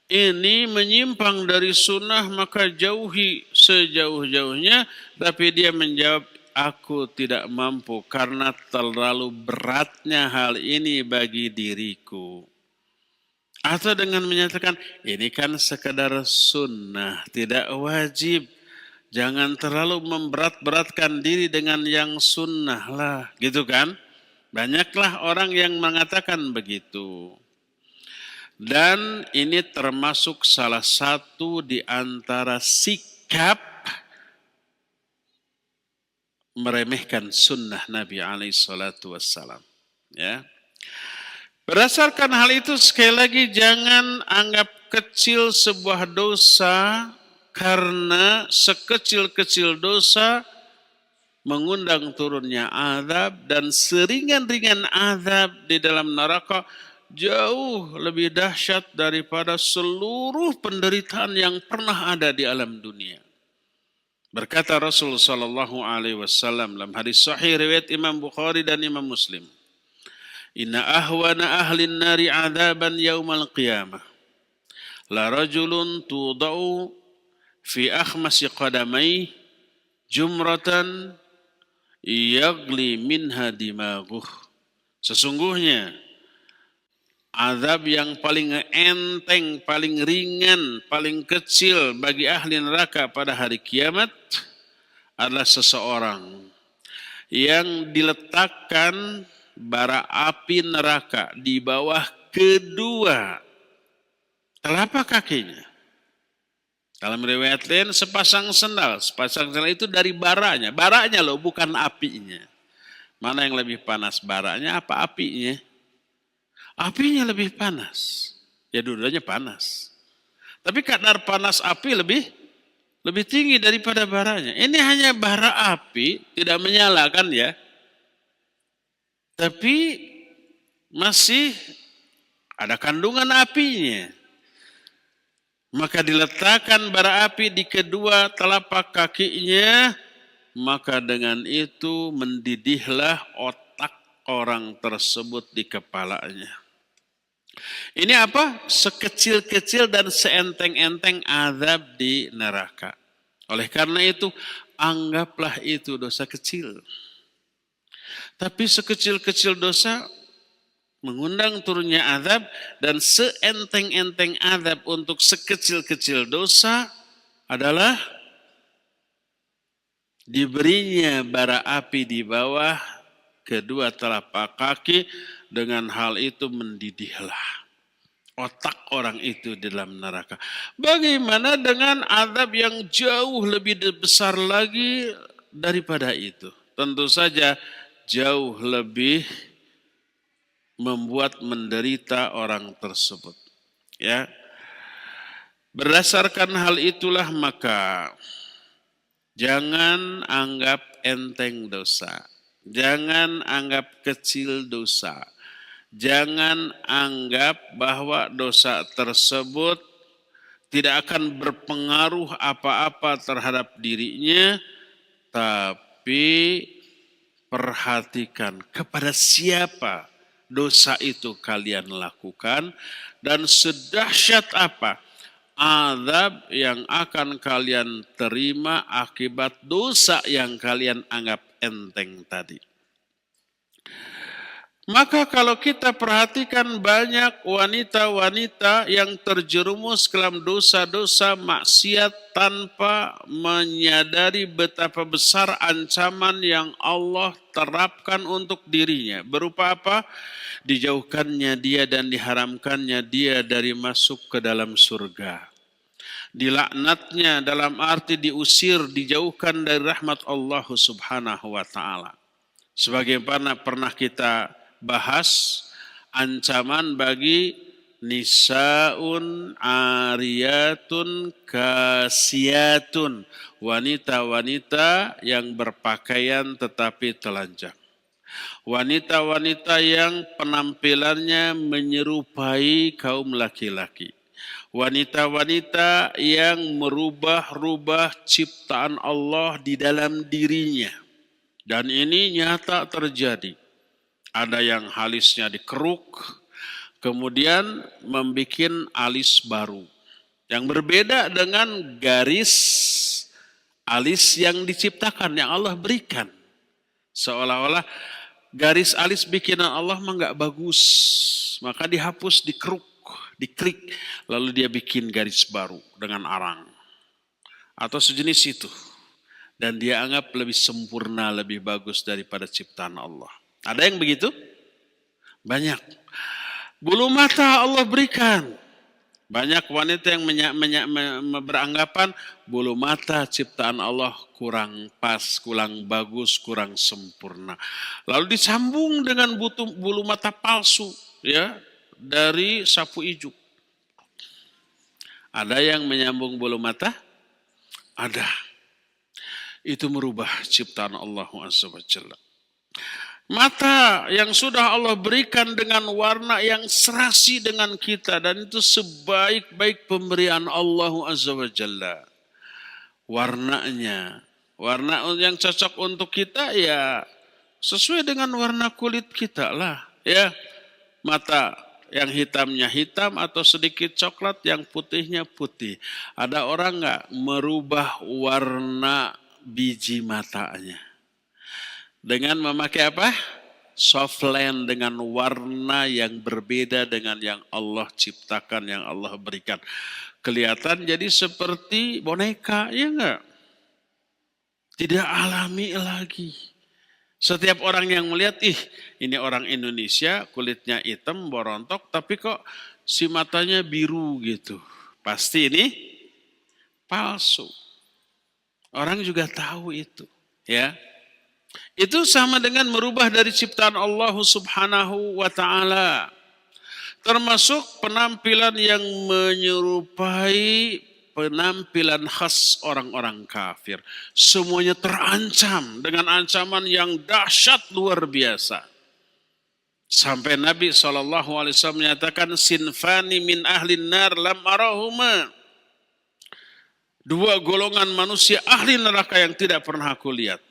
Ini menyimpang dari sunnah maka jauhi sejauh-jauhnya. Tapi dia menjawab, aku tidak mampu karena terlalu beratnya hal ini bagi diriku. Atau dengan menyatakan, ini kan sekedar sunnah, tidak wajib. Jangan terlalu memberat-beratkan diri dengan yang sunnah lah, gitu kan? Banyaklah orang yang mengatakan begitu. Dan ini termasuk salah satu di antara sikap meremehkan sunnah Nabi SAW. Ya. Berdasarkan hal itu sekali lagi jangan anggap kecil sebuah dosa karena sekecil-kecil dosa mengundang turunnya azab dan seringan-ringan azab di dalam neraka jauh lebih dahsyat daripada seluruh penderitaan yang pernah ada di alam dunia. Berkata Rasul sallallahu alaihi wasallam dalam hadis sahih riwayat Imam Bukhari dan Imam Muslim, "Inna ahwana ahlin nari adzaban yaumal qiyamah la rajulun tudau fi akhmasi qadamai jumratan yagli minha dimaguh." Sesungguhnya azab yang paling enteng, paling ringan, paling kecil bagi ahli neraka pada hari kiamat adalah seseorang yang diletakkan bara api neraka di bawah kedua telapak kakinya. Dalam riwayat lain sepasang sendal itu dari baranya. Baranya loh, bukan apinya. Mana yang lebih panas, baranya apa apinya? Apinya lebih panas. Ya dua-duanya panas. Tapi kadar panas api lebih tinggi daripada baranya. Ini hanya bara api, tidak menyala kan ya. Tapi masih ada kandungan apinya. Maka diletakkan bara api di kedua telapak kakinya. Maka dengan itu mendidihlah otak orang tersebut di kepalanya. Ini apa? Sekecil-kecil dan seenteng-enteng azab di neraka. Oleh karena itu, anggaplah itu dosa kecil. Tapi sekecil-kecil dosa mengundang turunnya azab, dan seenteng-enteng azab untuk sekecil-kecil dosa adalah diberinya bara api di bawah kedua telapak kaki. Dengan hal itu mendidihlah otak orang itu di dalam neraka. Bagaimana dengan azab yang jauh lebih besar lagi daripada itu? Tentu saja jauh lebih membuat menderita orang tersebut. Ya. Berdasarkan hal itulah maka jangan anggap enteng dosa. Jangan anggap kecil dosa. Jangan anggap bahwa dosa tersebut tidak akan berpengaruh apa-apa terhadap dirinya, tapi perhatikan kepada siapa dosa itu kalian lakukan dan sedahsyat apa azab yang akan kalian terima akibat dosa yang kalian anggap enteng tadi. Maka kalau kita perhatikan banyak wanita-wanita yang terjerumus ke dalam dosa-dosa maksiat tanpa menyadari betapa besar ancaman yang Allah terapkan untuk dirinya. Berupa apa? Dijauhkannya dia dan diharamkannya dia dari masuk ke dalam surga. Dilaknatnya dalam arti diusir, dijauhkan dari rahmat Allah Subhanahu wa taala. Sebagaimana pernah kita bahas, ancaman bagi nisaun ariyatun kasiyatun, wanita-wanita yang berpakaian tetapi telanjang. Wanita-wanita yang penampilannya menyerupai kaum laki-laki. Wanita-wanita yang merubah-rubah ciptaan Allah di dalam dirinya. Dan ini nyata terjadi. Ada yang alisnya dikeruk, kemudian membuat alis baru. Yang berbeda dengan garis alis yang diciptakan, yang Allah berikan. Seolah-olah garis alis bikinan Allah mah nggak bagus. Maka dihapus, dikeruk, diklik, lalu dia bikin garis baru dengan arang. Atau sejenis itu. Dan dia anggap lebih sempurna, lebih bagus daripada ciptaan Allah. Ada yang begitu? Banyak. Bulu mata Allah berikan. Banyak wanita yang beranggapan bulu mata ciptaan Allah kurang pas, kurang bagus, kurang sempurna. Lalu disambung dengan bulu mata palsu, ya, dari sapu ijuk. Ada yang menyambung bulu mata? Ada. Itu merubah ciptaan Allah Azza wa Jalla. Mata yang sudah Allah berikan dengan warna yang serasi dengan kita, dan itu sebaik-baik pemberian Allah Azza wa Jalla. Warnanya, warna yang cocok untuk kita ya sesuai dengan warna kulit kita lah, ya. Mata yang hitamnya hitam atau sedikit coklat, yang putihnya putih. Ada orang nggak merubah warna biji matanya dengan memakai apa? Softland, dengan warna yang berbeda dengan yang Allah ciptakan, yang Allah berikan. Kelihatan jadi seperti boneka, ya enggak? Tidak alami lagi. Setiap orang yang melihat, ini orang Indonesia, kulitnya hitam, borontok, tapi kok si matanya biru gitu. Pasti ini palsu. Orang juga tahu itu, ya. Itu sama dengan merubah dari ciptaan Allah Subhanahu wa ta'ala. Termasuk penampilan yang menyerupai penampilan khas orang-orang kafir. Semuanya terancam dengan ancaman yang dahsyat luar biasa. Sampai Nabi SAW menyatakan, sinfani min ahlin nar lam arahuma. Dua golongan manusia ahli neraka yang tidak pernah aku lihat.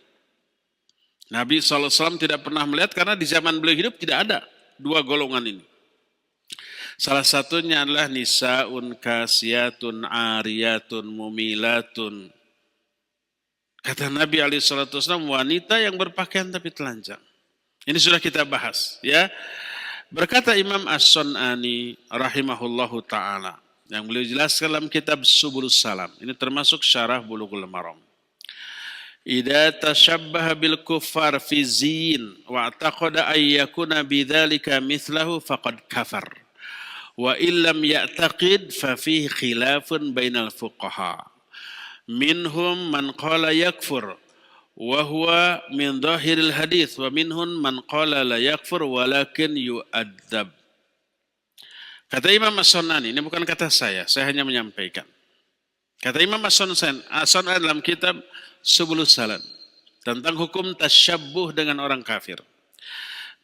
Nabi SAW tidak pernah melihat karena di zaman beliau hidup tidak ada dua golongan ini. Salah satunya adalah nisaun kasiyatun ariyatun mumilatun. Kata Nabi SAW, wanita yang berpakaian tapi telanjang. Ini sudah kita bahas, ya. Berkata Imam As-Sun'ani rahimahullahu ta'ala, yang beliau jelaskan dalam kitab Subulus Salam. Ini termasuk syarah Bulughul Maram. Idza tashabbaha bil kuffar fi zin wa taqada ay yakuna bidzalika mithlahu faqad kafar wa illam ya'taqid fa fihi khilafun bainal fuqaha minhum man qala yakfur wa huwa min dhahiril hadits wa minhum man qala la yakfur walakin yu'adzab. Kata Imam As-Sun'ani, ini bukan kata saya hanya menyampaikan. Kata Imam As-Sun'ani dalam kitab Subulus Salam tentang hukum tasyabbuh dengan orang kafir.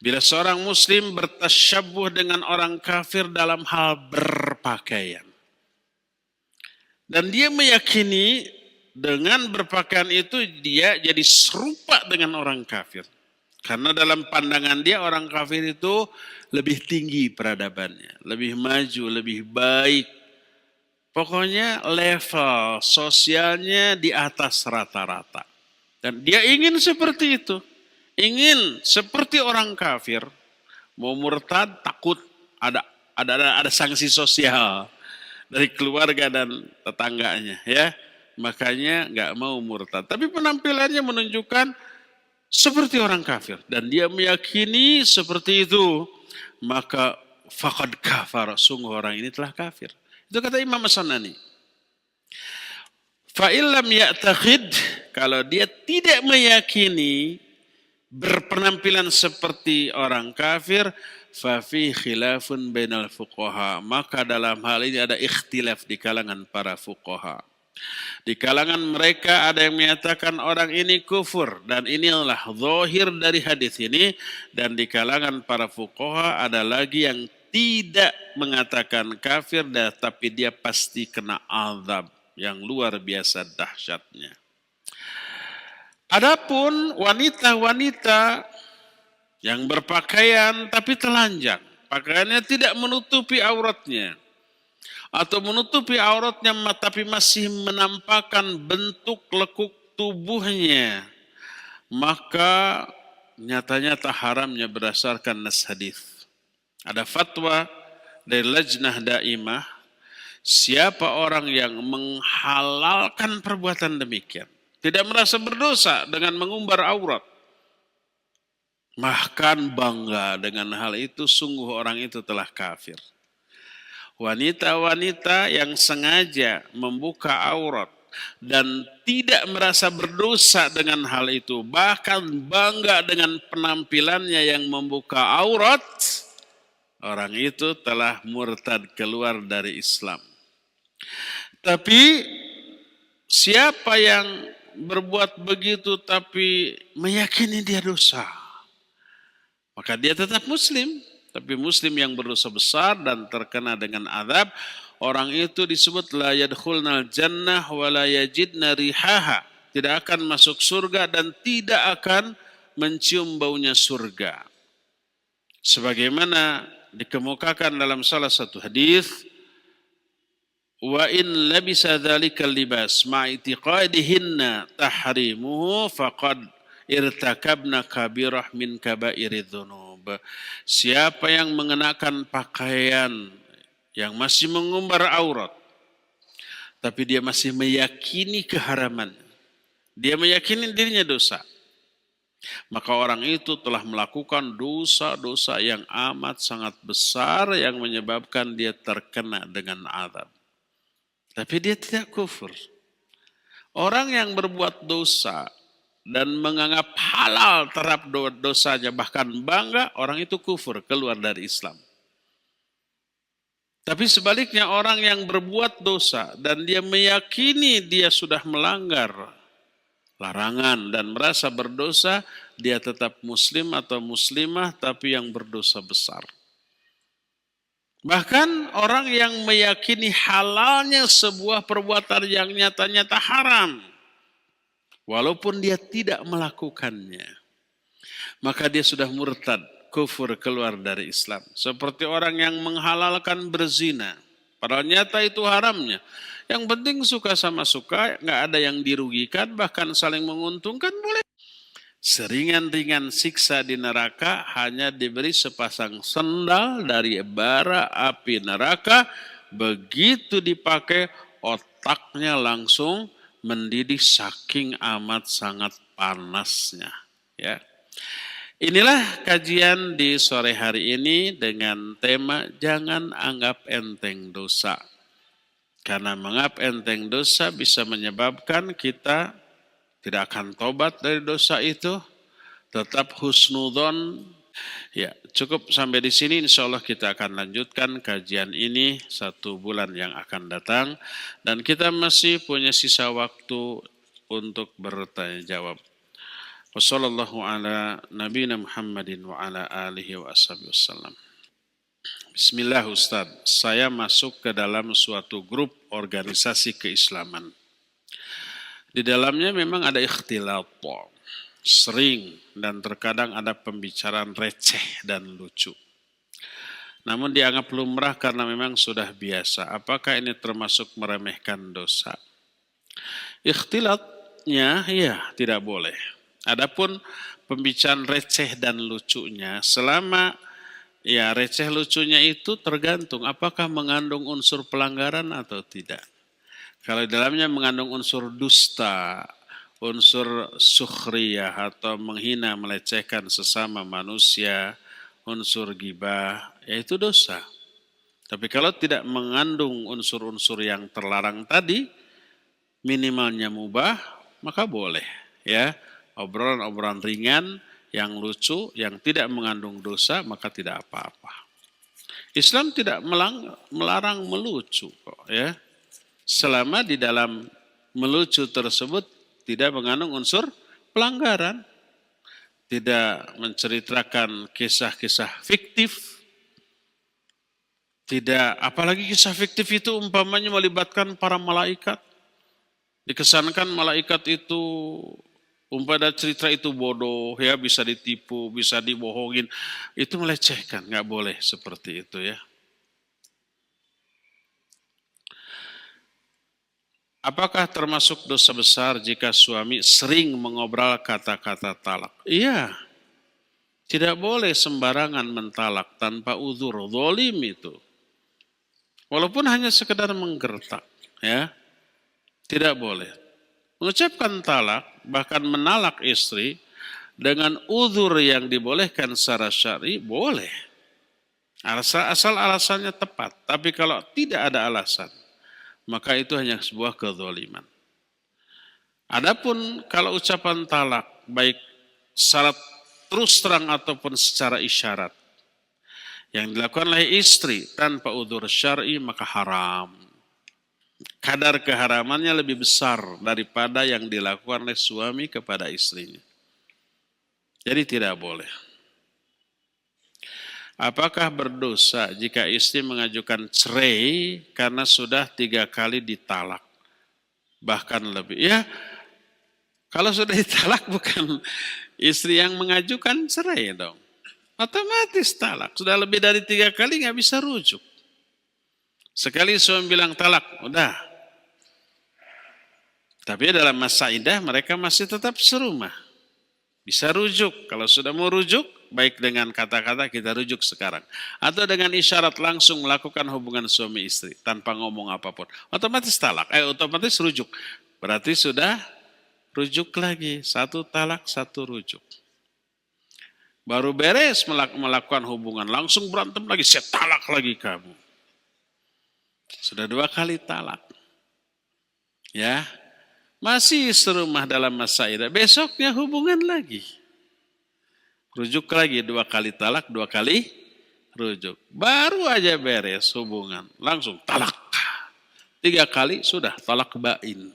Bila seorang muslim bertasyabbuh dengan orang kafir dalam hal berpakaian, dan dia meyakini dengan berpakaian itu dia jadi serupa dengan orang kafir. Karena dalam pandangan dia orang kafir itu lebih tinggi peradabannya, lebih maju, lebih baik. Pokoknya level sosialnya di atas rata-rata. Dan dia ingin seperti itu. Ingin seperti orang kafir. Mau murtad takut ada sanksi sosial dari keluarga dan tetangganya, ya. Makanya nggak mau murtad. Tapi penampilannya menunjukkan seperti orang kafir dan dia meyakini seperti itu, maka faqad kafar, sungguh orang ini telah kafir. Itu kata Imam As-Sanani. Fa illam ya'taqid, kalau dia tidak meyakini berpenampilan seperti orang kafir, fa fi khilafun bainal fuqaha, maka dalam hal ini ada ikhtilaf di kalangan para fuqaha. Di kalangan mereka ada yang menyatakan orang ini kufur dan inilah zahir dari hadis ini, dan di kalangan para fuqaha ada lagi yang tidak mengatakan kafir tapi dia pasti kena azab yang luar biasa dahsyatnya. Adapun wanita-wanita yang berpakaian tapi telanjang, pakaiannya tidak menutupi auratnya, atau menutupi auratnya tapi masih menampakkan bentuk lekuk tubuhnya, maka nyata-nyata haramnya berdasarkan nas hadis. Ada fatwa dari Lajnah Daimah, siapa orang yang menghalalkan perbuatan demikian, tidak merasa berdosa dengan mengumbar aurat, bahkan bangga dengan hal itu, sungguh orang itu telah kafir. Wanita-wanita yang sengaja membuka aurat dan tidak merasa berdosa dengan hal itu, bahkan bangga dengan penampilannya yang membuka aurat, orang itu telah murtad, keluar dari Islam. Tapi siapa yang berbuat begitu tapi meyakini dia dosa, maka dia tetap muslim, tapi muslim yang berdosa besar dan terkena dengan azab. Orang itu disebut la yadkhulnal jannah wa la yajidna rihaha, tidak akan masuk surga dan tidak akan mencium baunya surga. Sebagaimana dikemukakan dalam salah satu hadis, wa in labisa dzalikal libas ma'itiqadihinna tahrimuhu faqad irtakabna kabirah min kabairidz dzunub. Siapa yang mengenakan pakaian yang masih mengumbar aurat tapi dia masih meyakini keharaman, dia meyakini dirinya dosa, maka orang itu telah melakukan dosa-dosa yang amat sangat besar yang menyebabkan dia terkena dengan azab. Tapi dia tidak kufur. Orang yang berbuat dosa dan menganggap halal terhadap dosanya, bahkan bangga, orang itu kufur, keluar dari Islam. Tapi sebaliknya, orang yang berbuat dosa dan dia meyakini dia sudah melanggar larangan dan merasa berdosa, dia tetap muslim atau muslimah tapi yang berdosa besar. Bahkan orang yang meyakini halalnya sebuah perbuatan yang nyata-nyata haram, walaupun dia tidak melakukannya, maka dia sudah murtad, kufur, keluar dari Islam. Seperti orang yang menghalalkan berzina, padahal nyata itu haramnya. Yang penting suka sama suka, nggak ada yang dirugikan, bahkan saling menguntungkan, boleh. Seringan-ringan siksa di neraka hanya diberi sepasang sendal dari bara api neraka. Begitu dipakai, otaknya langsung mendidih saking amat sangat panasnya. Ya. Inilah kajian di sore hari ini dengan tema jangan anggap enteng dosa. Karena menganggap enteng dosa bisa menyebabkan kita tidak akan tobat dari dosa itu, tetap husnudzon. Ya, cukup sampai di sini. Insya Allah kita akan lanjutkan kajian ini 1 bulan yang akan datang. Dan kita masih punya sisa waktu untuk bertanya jawab. Wassallallahu ala nabiyina Muhammadin wa ala alihi wa ashabihi wasallam. Bismillah Ustaz, saya masuk ke dalam suatu grup organisasi keislaman. Di dalamnya memang ada ikhtilat, sering dan terkadang ada pembicaraan receh dan lucu. Namun dianggap lumrah karena memang sudah biasa. Apakah ini termasuk meremehkan dosa? Ikhtilatnya ya tidak boleh. Adapun pembicaraan receh dan lucunya, selama Ya, receh lucunya itu tergantung apakah mengandung unsur pelanggaran atau tidak. Kalau di dalamnya mengandung unsur dusta, unsur sukhriyah atau menghina, melecehkan sesama manusia, unsur gibah, ya itu dosa. Tapi kalau tidak mengandung unsur-unsur yang terlarang tadi, minimalnya mubah, maka boleh. Ya, obrolan-obrolan ringan yang lucu, yang tidak mengandung dosa, maka tidak apa-apa. Islam tidak melarang melucu kok, ya. Selama di dalam melucu tersebut tidak mengandung unsur pelanggaran, tidak menceritakan kisah-kisah fiktif, tidak, apalagi kisah fiktif itu umpamanya melibatkan para malaikat. Dikesankan malaikat itu umpama cerita itu bodoh, ya bisa ditipu, bisa dibohongin. Itu melecehkan, nggak boleh seperti itu ya. Apakah termasuk dosa besar jika suami sering mengobrol kata-kata talak? Iya, tidak boleh sembarangan mentalak tanpa uzur, zalim itu. Walaupun hanya sekedar menggertak, ya, tidak boleh. Mengucapkan talak, bahkan menalak istri dengan uzur yang dibolehkan secara syar'i, boleh. Asal alasannya tepat. Tapi kalau tidak ada alasan, maka itu hanya sebuah kezaliman. Adapun kalau ucapan talak, baik syarat terus terang ataupun secara isyarat, yang dilakukan oleh istri tanpa udzur syar'i maka haram. Kadar keharamannya lebih besar daripada yang dilakukan oleh suami kepada istrinya. Jadi tidak boleh. Apakah berdosa jika istri mengajukan cerai karena sudah 3 kali ditalak? Bahkan lebih. Ya, kalau sudah ditalak bukan istri yang mengajukan cerai dong. Otomatis talak. Sudah lebih dari 3 kali nggak bisa rujuk. Sekali suami bilang talak, udah. Tapi dalam masa iddah mereka masih tetap serumah. Bisa rujuk. Kalau sudah mau rujuk, baik dengan kata-kata kita rujuk sekarang. Atau dengan isyarat langsung melakukan hubungan suami istri tanpa ngomong apapun. Otomatis talak, otomatis rujuk. Berarti sudah rujuk lagi. 1 talak, 1 rujuk. Baru beres melakukan hubungan, langsung berantem lagi, saya talak lagi kamu. Sudah 2 kali talak. Ya, masih serumah dalam masa iddah, besoknya hubungan lagi. Rujuk lagi 2 kali talak, 2 kali rujuk. Baru aja beres hubungan, langsung talak. 3 kali sudah talak bain.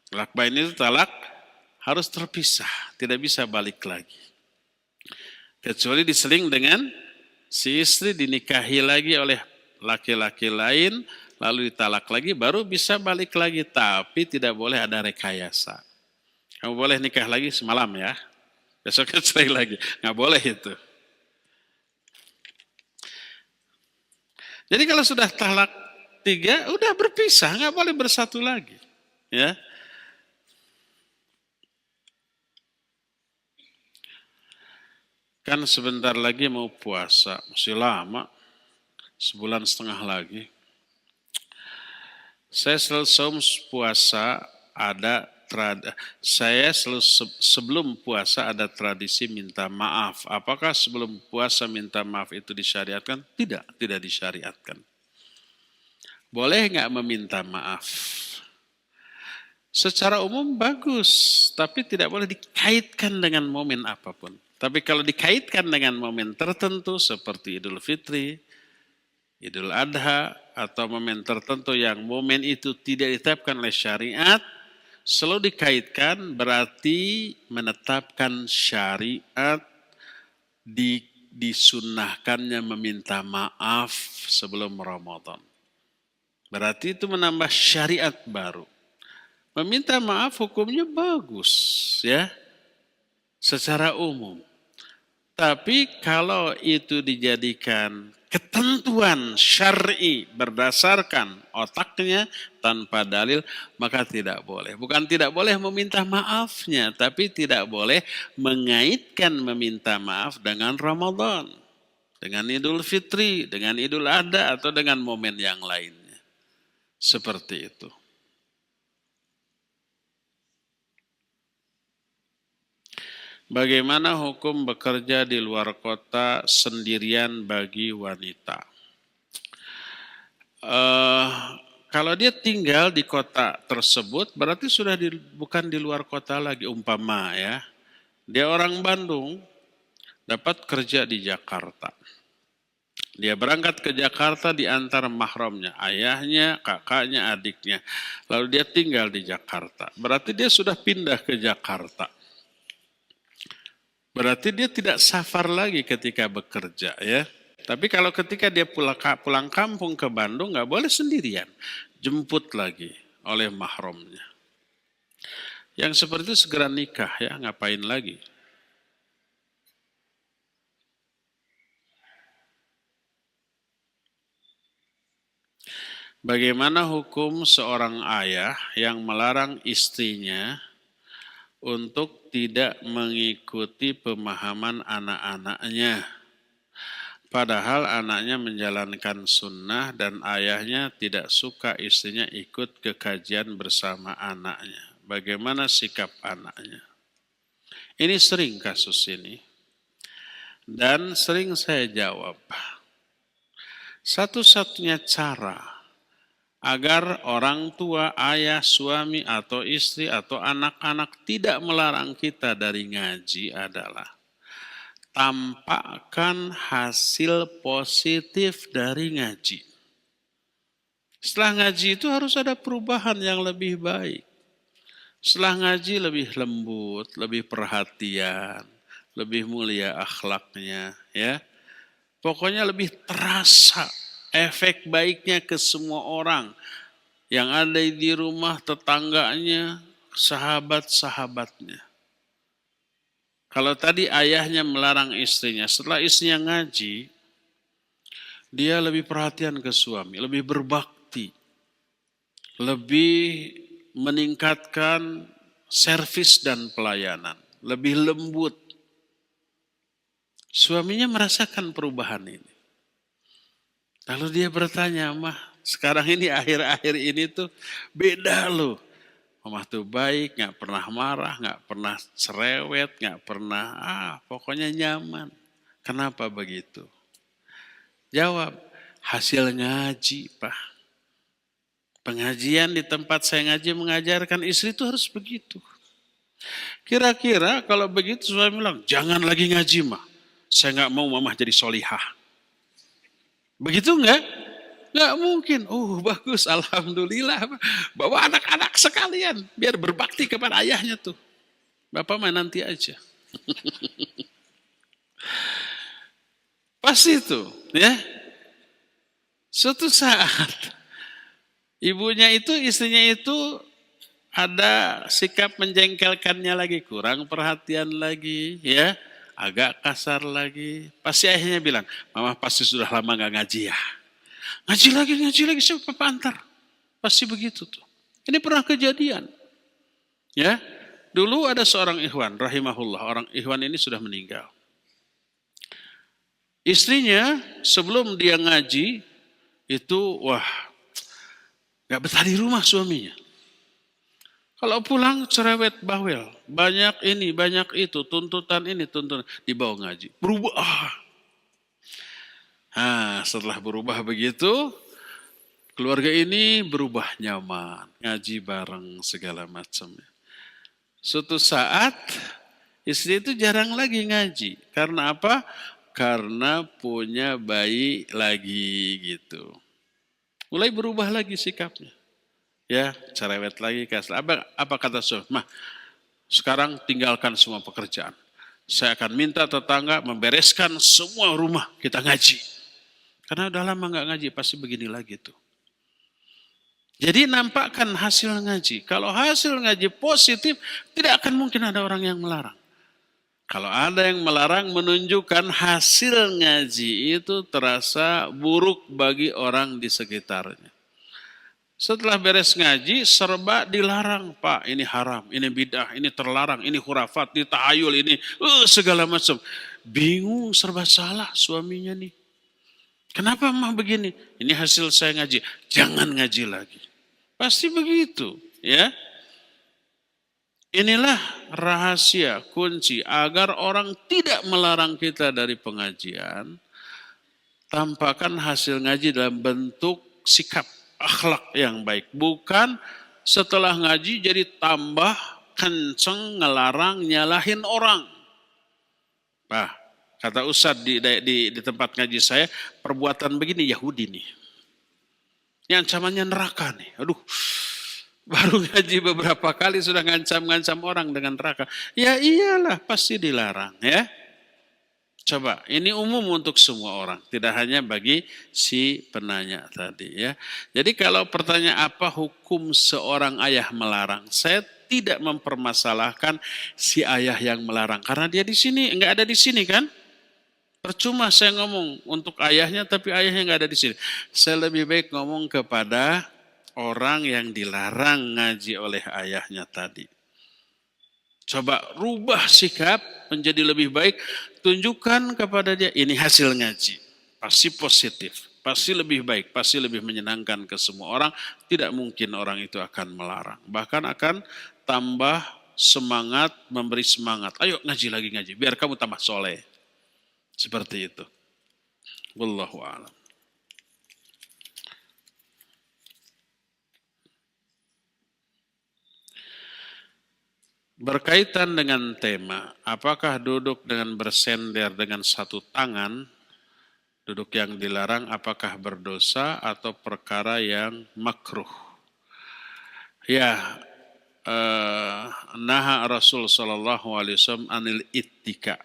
Talak bain itu talak harus terpisah, tidak bisa balik lagi. Kecuali diseling dengan si istri dinikahi lagi oleh laki-laki lain, lalu ditalak lagi, baru bisa balik lagi. Tapi tidak boleh ada rekayasa. Kamu boleh nikah lagi semalam ya, besoknya cerai lagi. Nggak boleh itu. Jadi kalau sudah talak 3, udah berpisah, nggak boleh bersatu lagi. Ya. Kan sebentar lagi mau puasa, masih lama, 1,5 bulan lagi. Saya selalu puasa saya selalu sebelum puasa ada tradisi minta maaf. Apakah sebelum puasa minta maaf itu disyariatkan? Tidak disyariatkan. Boleh nggak meminta maaf? Secara umum bagus, tapi tidak boleh dikaitkan dengan momen apapun. Tapi kalau dikaitkan dengan momen tertentu seperti Idul Fitri, Idul Adha, atau momen tertentu yang momen itu tidak ditetapkan oleh syariat, selalu dikaitkan berarti menetapkan syariat disunnahkannya meminta maaf sebelum Ramadan. Berarti itu menambah syariat baru. Meminta maaf hukumnya bagus ya, secara umum. Tapi kalau itu dijadikan ketentuan syar'i berdasarkan otaknya tanpa dalil, maka tidak boleh. Bukan tidak boleh meminta maafnya, tapi tidak boleh mengaitkan meminta maaf dengan Ramadan. dengan Idul Fitri, dengan Idul Adha, atau dengan momen yang lainnya. Seperti itu. Bagaimana hukum bekerja di luar kota sendirian bagi wanita? Kalau dia tinggal di kota tersebut, berarti sudah bukan di luar kota lagi. Umpama ya, dia orang Bandung, dapat kerja di Jakarta. Dia berangkat ke Jakarta diantar mahramnya, ayahnya, kakaknya, adiknya. Lalu dia tinggal di Jakarta. Berarti dia sudah pindah ke Jakarta. Berarti dia tidak safar lagi ketika bekerja ya. Tapi kalau ketika dia pulang kampung ke Bandung nggak boleh sendirian. Jemput lagi oleh mahramnya. Yang seperti itu segera nikah ya, ngapain lagi. Bagaimana hukum seorang ayah yang melarang istrinya untuk tidak mengikuti pemahaman anak-anaknya. Padahal anaknya menjalankan sunnah dan ayahnya tidak suka istrinya ikut ke kajian bersama anaknya. Bagaimana sikap anaknya? Ini sering kasus ini. Dan sering saya jawab. Satu-satunya cara agar orang tua, ayah, suami, atau istri, atau anak-anak tidak melarang kita dari ngaji adalah tampakkan hasil positif dari ngaji. Setelah ngaji itu harus ada perubahan yang lebih baik. Setelah ngaji lebih lembut, lebih perhatian, lebih mulia akhlaknya, ya. Pokoknya lebih terasa efek baiknya ke semua orang yang ada di rumah, tetangganya, sahabat-sahabatnya. Kalau tadi ayahnya melarang istrinya, setelah istrinya ngaji, dia lebih perhatian ke suami, lebih berbakti, lebih meningkatkan servis dan pelayanan, lebih lembut. Suaminya merasakan perubahan ini. Lalu dia bertanya, "Mah, sekarang ini akhir-akhir ini tuh beda loh. Mama tuh baik, gak pernah marah, gak pernah cerewet, gak pernah, pokoknya nyaman. Kenapa begitu?" Jawab, hasil ngaji, Pak. Pengajian di tempat saya ngaji mengajarkan istri itu harus begitu. Kira-kira kalau begitu suami bilang, "Jangan lagi ngaji, Mah. Saya gak mau Mama jadi solihah." Begitu enggak? Enggak mungkin. Bagus, alhamdulillah. Bawa anak-anak sekalian biar berbakti kepada ayahnya tuh. Bapak mah nanti aja. Pasti itu, ya. Suatu saat ibunya itu, istrinya itu ada sikap menjengkelkannya lagi, kurang perhatian lagi, ya. Agak kasar lagi. Pasti ayahnya bilang, "Mama pasti sudah lama gak ngaji ya. Ngaji lagi, siapa Papa antar." Pasti begitu tuh. Ini pernah kejadian. Ya, dulu ada seorang ikhwan, rahimahullah. Orang ikhwan ini sudah meninggal. Istrinya sebelum dia ngaji, itu gak betah di rumah suaminya. Kalau pulang cerewet bawel, banyak ini, banyak itu, tuntutan ini, tuntutan, dibawa ngaji. Berubah. Setelah berubah begitu, keluarga ini berubah nyaman, ngaji bareng segala macam. Suatu saat istri itu jarang lagi ngaji. Karena apa? Karena punya bayi lagi gitu. Mulai berubah lagi sikapnya. Ya, cerewet lagi. Apa kata suami? "Mah, sekarang tinggalkan semua pekerjaan. Saya akan minta tetangga membereskan semua rumah, kita ngaji." Karena udah lama gak ngaji, pasti begini lagi tuh. Jadi nampakkan hasil ngaji. Kalau hasil ngaji positif, tidak akan mungkin ada orang yang melarang. Kalau ada yang melarang, menunjukkan hasil ngaji itu terasa buruk bagi orang di sekitarnya. Setelah beres ngaji, serba dilarang. "Pak, ini haram, ini bidah, ini terlarang, ini khurafat, ini tahayul, ini segala macam." bingung serba salah suaminya nih. Kenapa mah begini? Ini hasil saya ngaji. Jangan ngaji lagi. Pasti begitu, ya. Inilah rahasia, kunci agar orang tidak melarang kita dari pengajian. Tampakkan hasil ngaji dalam bentuk sikap akhlak yang baik. Bukan setelah ngaji jadi tambah kenceng ngelarang nyalahin orang. Nah, kata Ustadz di tempat ngaji saya, perbuatan begini Yahudi nih. Ini ancamannya neraka nih. Aduh, baru ngaji beberapa kali sudah ngancam-ngancam orang dengan neraka. Ya iyalah, pasti dilarang ya. Coba, ini umum untuk semua orang, tidak hanya bagi si penanya tadi ya. Jadi kalau pertanyaan apa hukum seorang ayah melarang, saya tidak mempermasalahkan si ayah yang melarang karena dia di sini, enggak ada di sini kan? Percuma saya ngomong untuk ayahnya tapi ayahnya enggak ada di sini. Saya lebih baik ngomong kepada orang yang dilarang ngaji oleh ayahnya tadi. Coba rubah sikap menjadi lebih baik. Tunjukkan kepada dia ini hasil ngaji. Pasti positif. Pasti lebih baik. Pasti lebih menyenangkan ke semua orang. Tidak mungkin orang itu akan melarang. Bahkan akan tambah semangat, memberi semangat. Ayo ngaji lagi ngaji. Biar kamu tambah soleh. Seperti itu. Wallahu a'lam. Berkaitan dengan tema, apakah duduk dengan bersender dengan satu tangan, duduk yang dilarang, apakah berdosa atau perkara yang makruh? Ya, naha Rasul sallallahu alaihi wasallam anil ittika.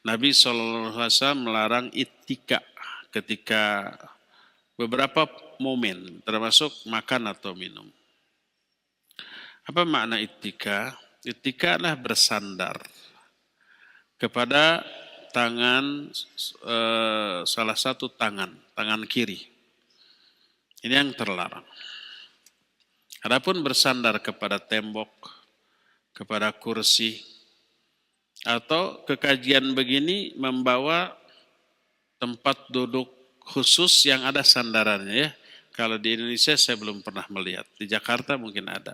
Nabi sallallahu alaihi wasallam melarang ittika ketika beberapa momen, termasuk makan atau minum. Apa makna ittika? Ittika adalah bersandar kepada tangan, salah satu tangan kiri. Ini yang terlarang. Adapun bersandar kepada tembok, kepada kursi, atau kekajian begini membawa tempat duduk khusus yang ada sandarannya ya. Kalau di Indonesia saya belum pernah melihat. Di Jakarta mungkin ada.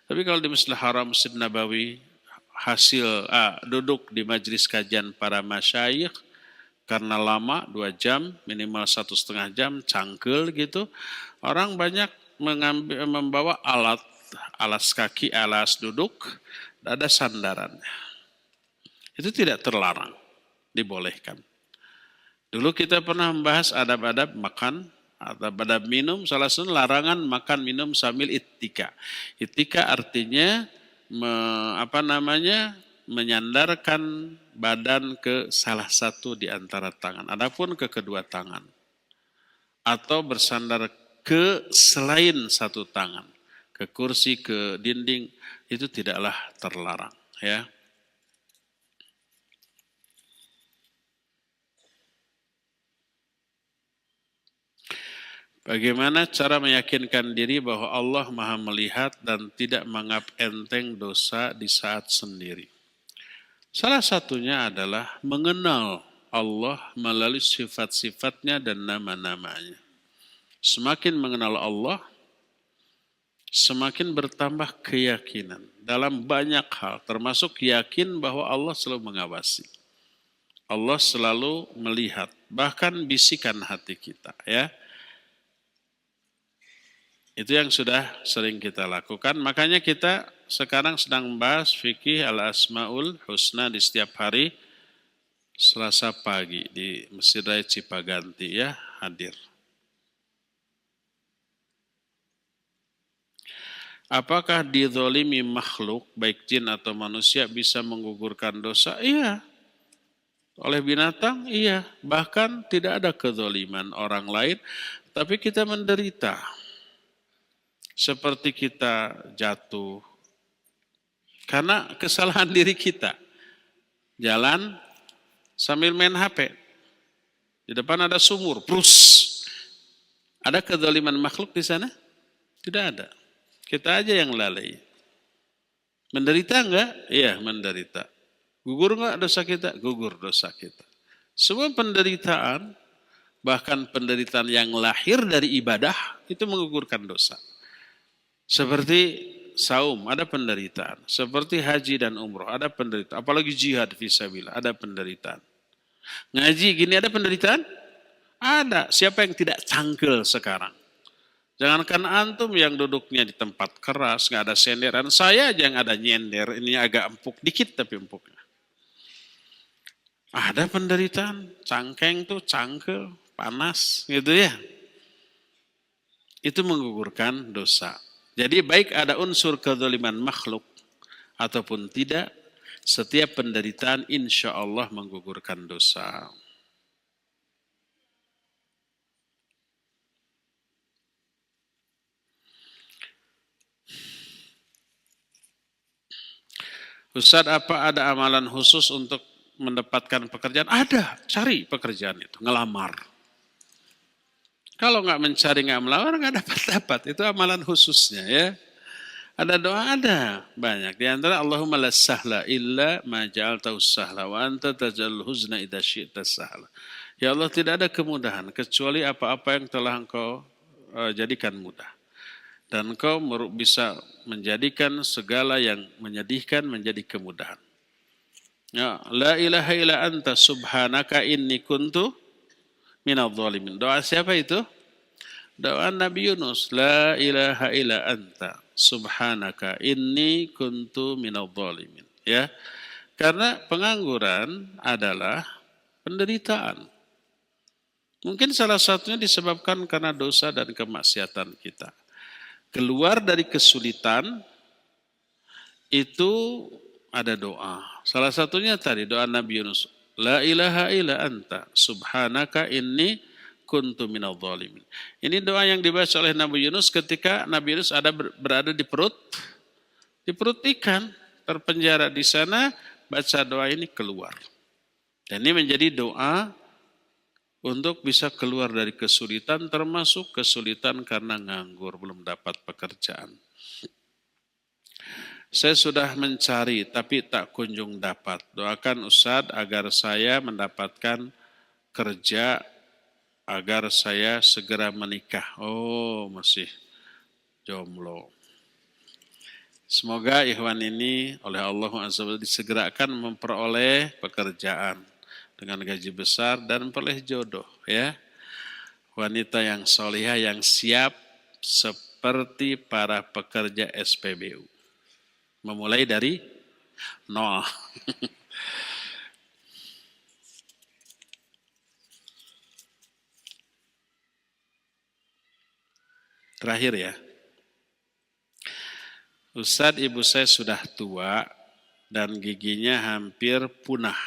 Tapi kalau di Masjidil Haram, Masjid Nabawi, hasil duduk di majelis kajian para masyayikh karena lama 2 jam, minimal 1,5 jam, cangkel gitu. Orang banyak membawa alas kaki, alas duduk, ada sandarannya. Itu tidak terlarang, dibolehkan. Dulu kita pernah membahas adab-adab makan, atau pada minum, salah satu larangan makan minum sambil ittika. Ittika artinya menyandarkan badan ke salah satu di antara tangan. Adapun ke kedua tangan atau bersandar ke selain satu tangan, ke kursi, ke dinding, itu tidaklah terlarang ya. Bagaimana cara meyakinkan diri bahwa Allah Maha melihat dan tidak menganggap enteng dosa di saat sendiri? Salah satunya adalah mengenal Allah melalui sifat-sifatnya dan nama-namanya. Semakin mengenal Allah, semakin bertambah keyakinan dalam banyak hal, termasuk yakin bahwa Allah selalu mengawasi. Allah selalu melihat, bahkan bisikan hati kita ya. Itu yang sudah sering kita lakukan. Makanya kita sekarang sedang membahas fikih al-asma'ul husna di setiap hari Selasa pagi di Masjid Raya Cipaganti ya, hadir. Apakah dizolimi makhluk, baik jin atau manusia, bisa menggugurkan dosa? Iya. Oleh binatang? Iya. Bahkan tidak ada kezoliman orang lain, tapi kita menderita. Seperti kita jatuh karena kesalahan diri kita. Jalan sambil main HP. Di depan ada sumur, plus. Ada kezaliman makhluk di sana? Tidak ada. Kita aja yang lalai. Menderita enggak? Iya, menderita. Gugur nggak dosa kita? Gugur dosa kita. Semua penderitaan, bahkan penderitaan yang lahir dari ibadah, itu menggugurkan dosa. Seperti saum, ada penderitaan. Seperti haji dan umroh, ada penderitaan. Apalagi jihad fisabilillah, ada penderitaan. Ngaji gini ada penderitaan? Ada. Siapa yang tidak cangkel sekarang? Jangankan antum yang duduknya di tempat keras, nggak ada senderan. Saya aja yang ada nyender, ini agak empuk, dikit tapi empuknya. Ada penderitaan, cangkeng tuh, cangkel, panas gitu ya. Itu menggugurkan dosa. Jadi baik ada unsur kezaliman makhluk ataupun tidak, setiap penderitaan insya Allah menggugurkan dosa. Ustaz, apa ada amalan khusus untuk mendapatkan pekerjaan? Ada, cari pekerjaan itu, ngelamar. Kalau nggak mencari, nggak melamar, nggak dapat-dapat. Itu amalan khususnya ya. Ada doa, ada banyak. Di antara Allahumma la sahla illa ma ja'altahu sahla wa anta taj'alul huzna idza syi'ta sahla. Ya Allah, tidak ada kemudahan kecuali apa-apa yang telah Engkau jadikan mudah. Dan Engkau bisa menjadikan segala yang menyedihkan menjadi kemudahan. Ya, la ilaha illa anta subhanaka inni kuntu minadh dhalimin. Doa siapa itu? Doa Nabi Yunus, la ilaha illa anta subhanaka inni kuntu minadh dhalimin. Ya. Karena pengangguran adalah penderitaan. Mungkin salah satunya disebabkan karena dosa dan kemaksiatan kita. Keluar dari kesulitan itu ada doa. Salah satunya tadi doa Nabi Yunus, la ilaha illa anta subhanaka inni kuntu minadh dhalimin. Ini doa yang dibaca oleh Nabi Yunus ketika Nabi Yunus berada di perut ikan, terpenjara di sana, baca doa ini keluar. Dan ini menjadi doa untuk bisa keluar dari kesulitan, termasuk kesulitan karena nganggur, belum dapat pekerjaan. Saya sudah mencari tapi tak kunjung dapat. Doakan Ustadz agar saya mendapatkan kerja, agar saya segera menikah. Oh, masih jomblo. Semoga ikhwan ini oleh Allah Azza wa Jalla disegerakan memperoleh pekerjaan dengan gaji besar dan memperoleh jodoh ya. Wanita yang solihah yang siap seperti para pekerja SPBU. Memulai dari nol. Terakhir ya. Ustadz, ibu saya sudah tua dan giginya hampir punah.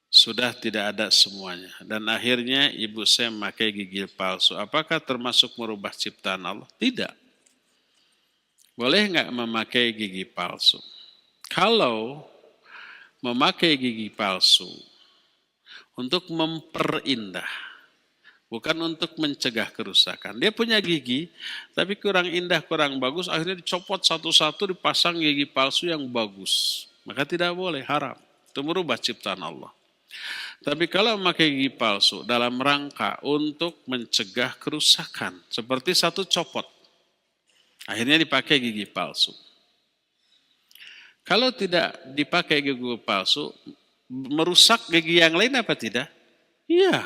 Sudah tidak ada semuanya. Dan akhirnya ibu saya memakai gigi palsu. Apakah termasuk merubah ciptaan Allah? Tidak. Boleh nggak memakai gigi palsu? Kalau memakai gigi palsu untuk memperindah, bukan untuk mencegah kerusakan. Dia punya gigi, tapi kurang indah, kurang bagus, akhirnya dicopot satu-satu, dipasang gigi palsu yang bagus. Maka tidak boleh, haram. Itu merubah ciptaan Allah. Tapi kalau memakai gigi palsu dalam rangka untuk mencegah kerusakan, seperti satu copot, akhirnya dipakai gigi palsu. Kalau tidak dipakai gigi palsu, merusak gigi yang lain apa tidak? Iya.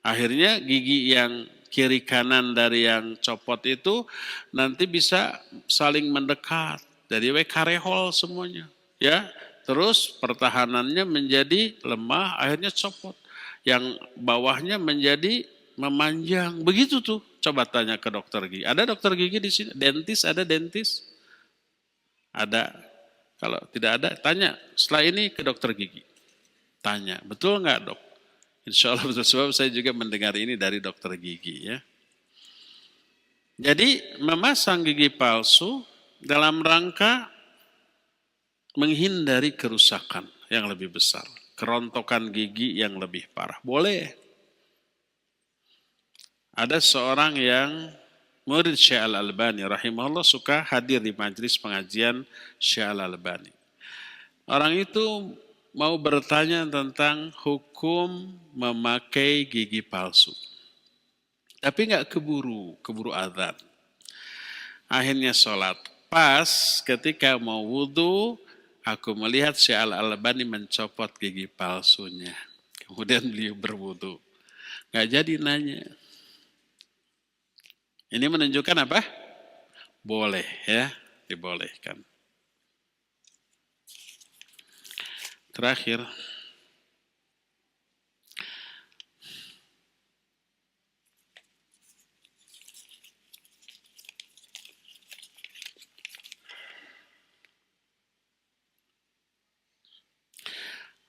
Akhirnya gigi yang kiri kanan dari yang copot itu nanti bisa saling mendekat. Jadi karehol semuanya. Ya, terus pertahanannya menjadi lemah, akhirnya copot. Yang bawahnya menjadi memanjang. Begitu tuh. Coba tanya ke dokter gigi. Ada dokter gigi di sini? Dentis, ada dentis? Ada. Kalau tidak ada, tanya. Setelah ini ke dokter gigi. Tanya, betul nggak dok? Insya Allah betul, sebab saya juga mendengar ini dari dokter gigi ya. Jadi memasang gigi palsu dalam rangka menghindari kerusakan yang lebih besar. Kerontokan gigi yang lebih parah. Boleh. Ada seorang yang murid Syekh Al-Albani rahimahullah suka hadir di majelis pengajian Syekh Al-Albani. Orang itu mau bertanya tentang hukum memakai gigi palsu. Tapi nggak keburu azan. Akhirnya sholat. Pas ketika mau wudhu, aku melihat Syekh Al-Albani mencopot gigi palsunya. Kemudian beliau berwudhu. Nggak jadi nanya. Ini menunjukkan apa? Boleh ya, dibolehkan. Terakhir,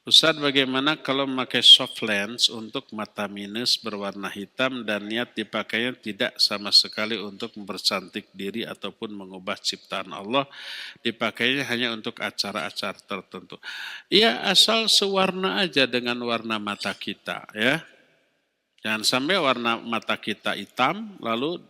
Ustadz, bagaimana kalau memakai soft lens untuk mata minus berwarna hitam dan niat dipakainya tidak sama sekali untuk mempercantik diri ataupun mengubah ciptaan Allah, dipakainya hanya untuk acara-acara tertentu. Iya, asal sewarna aja dengan warna mata kita ya. Jangan sampai warna mata kita hitam lalu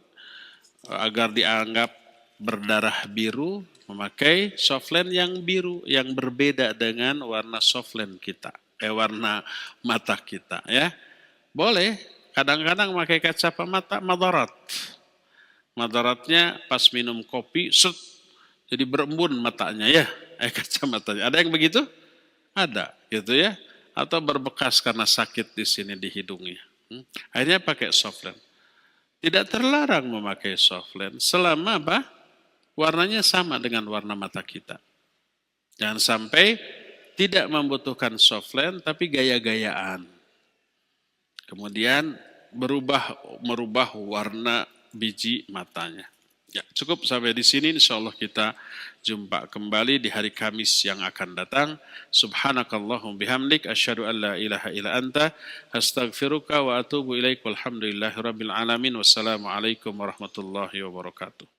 agar dianggap berdarah biru, memakai softland yang biru, yang berbeda dengan warna softland kita, warna mata kita ya. Boleh, kadang-kadang memakai kacamata madarat. Madaratnya pas minum kopi, set, jadi berembun matanya ya, kacamatanya. Ada yang begitu? Ada, gitu ya. Atau berbekas karena sakit di sini di hidungnya. Akhirnya pakai softland. Tidak terlarang memakai softland selama apa? Warnanya sama dengan warna mata kita. Jangan sampai tidak membutuhkan softland tapi gaya-gayaan. Kemudian merubah warna biji matanya. Ya, cukup sampai di sini. Insyaallah kita jumpa kembali di hari Kamis yang akan datang. Subhanakallahum bihamdik asyhadu an la ilaha illa anta astaghfiruka wa atubu ilaik walhamdulillahirabbil alamin. Wassalamualaikum warahmatullahi wabarakatuh.